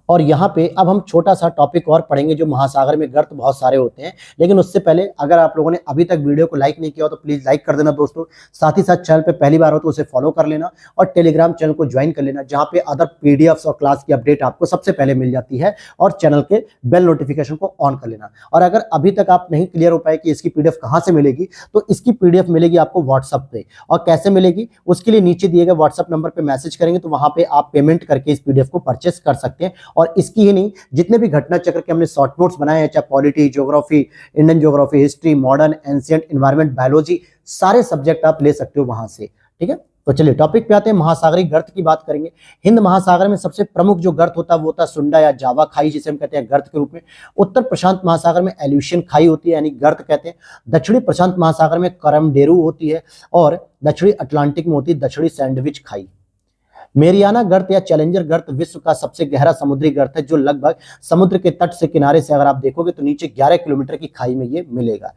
और यहाँ पे अब हम छोटा सा टॉपिक और पढ़ेंगे, जो महासागर में गर्त बहुत सारे होते हैं। लेकिन उससे पहले अगर आप लोगों ने अभी तक वीडियो को लाइक नहीं किया हो तो प्लीज लाइक कर देना दोस्तों। साथ ही साथ चैनल पे पहली बार हो तो उसे फॉलो कर लेना, और टेलीग्राम चैनल को ज्वाइन कर लेना, जहाँ पे अदर पीडीएफ्स और क्लास की अपडेट आपको सबसे पहले मिल जाती है, और चैनल के बेल नोटिफिकेशन को ऑन कर लेना। और अगर अभी तक आप नहीं क्लियर हो पाए कि इसकी पीडीएफ कहाँ से मिलेगी, तो इसकी पीडीएफ मिलेगी आपको व्हाट्सएप पे। और कैसे मिलेगी, उसके लिए नीचे दिए गए व्हाट्सएप नंबर पे मैसेज करेंगे, तो वहां पे आप पेमेंट करके इस पीडीएफ को परचेस कर सकते हैं। और इसकी ही नहीं, जितने भी घटना चक्र के हमने शॉर्ट नोट्स बनाए हैं, चाहे polity, geography, Indian geography, history, modern, ancient, environment, biology, सारे सब्जेक्ट आप ले सकते हो वहां से। ठीक है, तो चलिए टॉपिक पे आते हैं, महासागरीय गर्त की बात करेंगे। हिंद महासागर में सबसे प्रमुख जो गर्त होता है वो होता है सुंडा या जावा खाई, जिसे हम कहते हैं गर्त के रूप में। उत्तर प्रशांत महासागर में एल्यूशियन खाई होती है, यानी गर्त कहते हैं। दक्षिणी प्रशांत महासागर में करमडेरू होती है, और दक्षिणी अटलांटिक में होती है दक्षिणी सैंडविच खाई। मेरियाना गर्त या चैलेंजर गर्त विश्व का सबसे गहरा समुद्री गर्त है, जो लगभग समुद्र के तट से किनारे से अगर आप देखोगे तो नीचे 11 किलोमीटर की खाई में ये मिलेगा।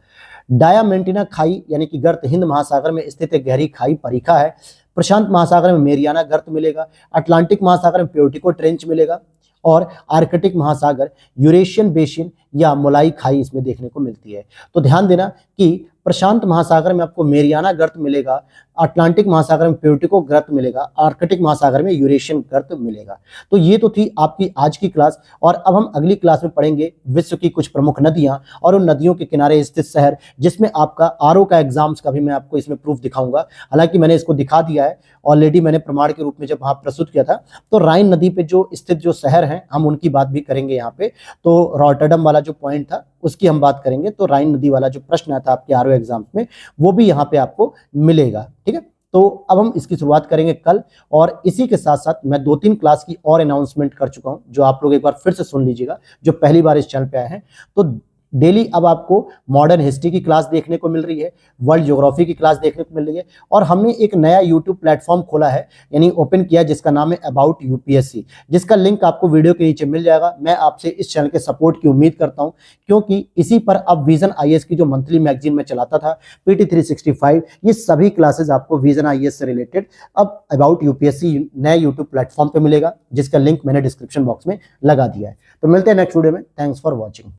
डायामेंटिना खाई यानी कि गर्त हिंद महासागर में स्थित एक गहरी खाई परिखा है। प्रशांत महासागर में मेरियाना गर्त मिलेगा। अटलांटिक महासागर में प्योर्टिको ट्रेंच मिलेगा, और आर्कटिक महासागर यूरेशियन बेसिन या मोलाई खाई इसमें देखने को मिलती है। तो ध्यान देना कि प्रशांत महासागर में आपको मेरियाना गर्त मिलेगा, अटलांटिक महासागर में प्योर्टिको गर्त मिलेगा, आर्कटिक महासागर में यूरेशियन गर्त मिलेगा। तो ये तो थी आपकी आज की क्लास, और अब हम अगली क्लास में पढ़ेंगे विश्व की कुछ प्रमुख नदियां और उन नदियों के किनारे स्थित शहर, जिसमें आपका आरओ का एग्जाम्स का भी मैं आपको इसमें प्रूफ दिखाऊंगा। हालांकि मैंने इसको दिखा दिया है ऑलरेडी, मैंने प्रमाण के रूप में जब वहां प्रस्तुत किया था। तो राइन नदी पे जो स्थित जो शहर हैं हम उनकी बात भी करेंगे यहाँ पे। तो रॉटरडम वाला जो पॉइंट था उसकी हम बात करेंगे। तो राइन नदी वाला जो प्रश्न आता आपके आरओ एग्जाम्स में वो भी यहाँ पे आपको मिलेगा, ठीक है। तो अब हम इसकी शुरुआत करेंगे कल, और इसी के साथ साथ मैं 2-3 क्लास की और अनाउंसमेंट कर चुका हूं, जो आप लोग एक बार फिर से सुन लीजिएगा जो पहली बार इस चैनल पे आए हैं। तो डेली अब आपको मॉडर्न हिस्ट्री की क्लास देखने को मिल रही है, वर्ल्ड ज्योग्राफी की क्लास देखने को मिल रही है, और हमने एक नया यूट्यूब प्लेटफॉर्म खोला है, यानी ओपन किया, जिसका नाम है अबाउट यूपीएससी, जिसका लिंक आपको वीडियो के नीचे मिल जाएगा। मैं आपसे इस चैनल के सपोर्ट की उम्मीद करता हूं, क्योंकि इसी पर अब विजन आईएएस की जो मंथली मैगजीन में चलाता था PT 365, ये सभी क्लासेज आपको विजन आईएएस से रिलेटेड अब अबाउट यूपीएससी नए यूट्यूब प्लेटफॉर्म पे मिलेगा, जिसका लिंक मैंने डिस्क्रिप्शन बॉक्स में लगा दिया है। तो मिलते हैं नेक्स्ट वीडियो में। Thanks for watching.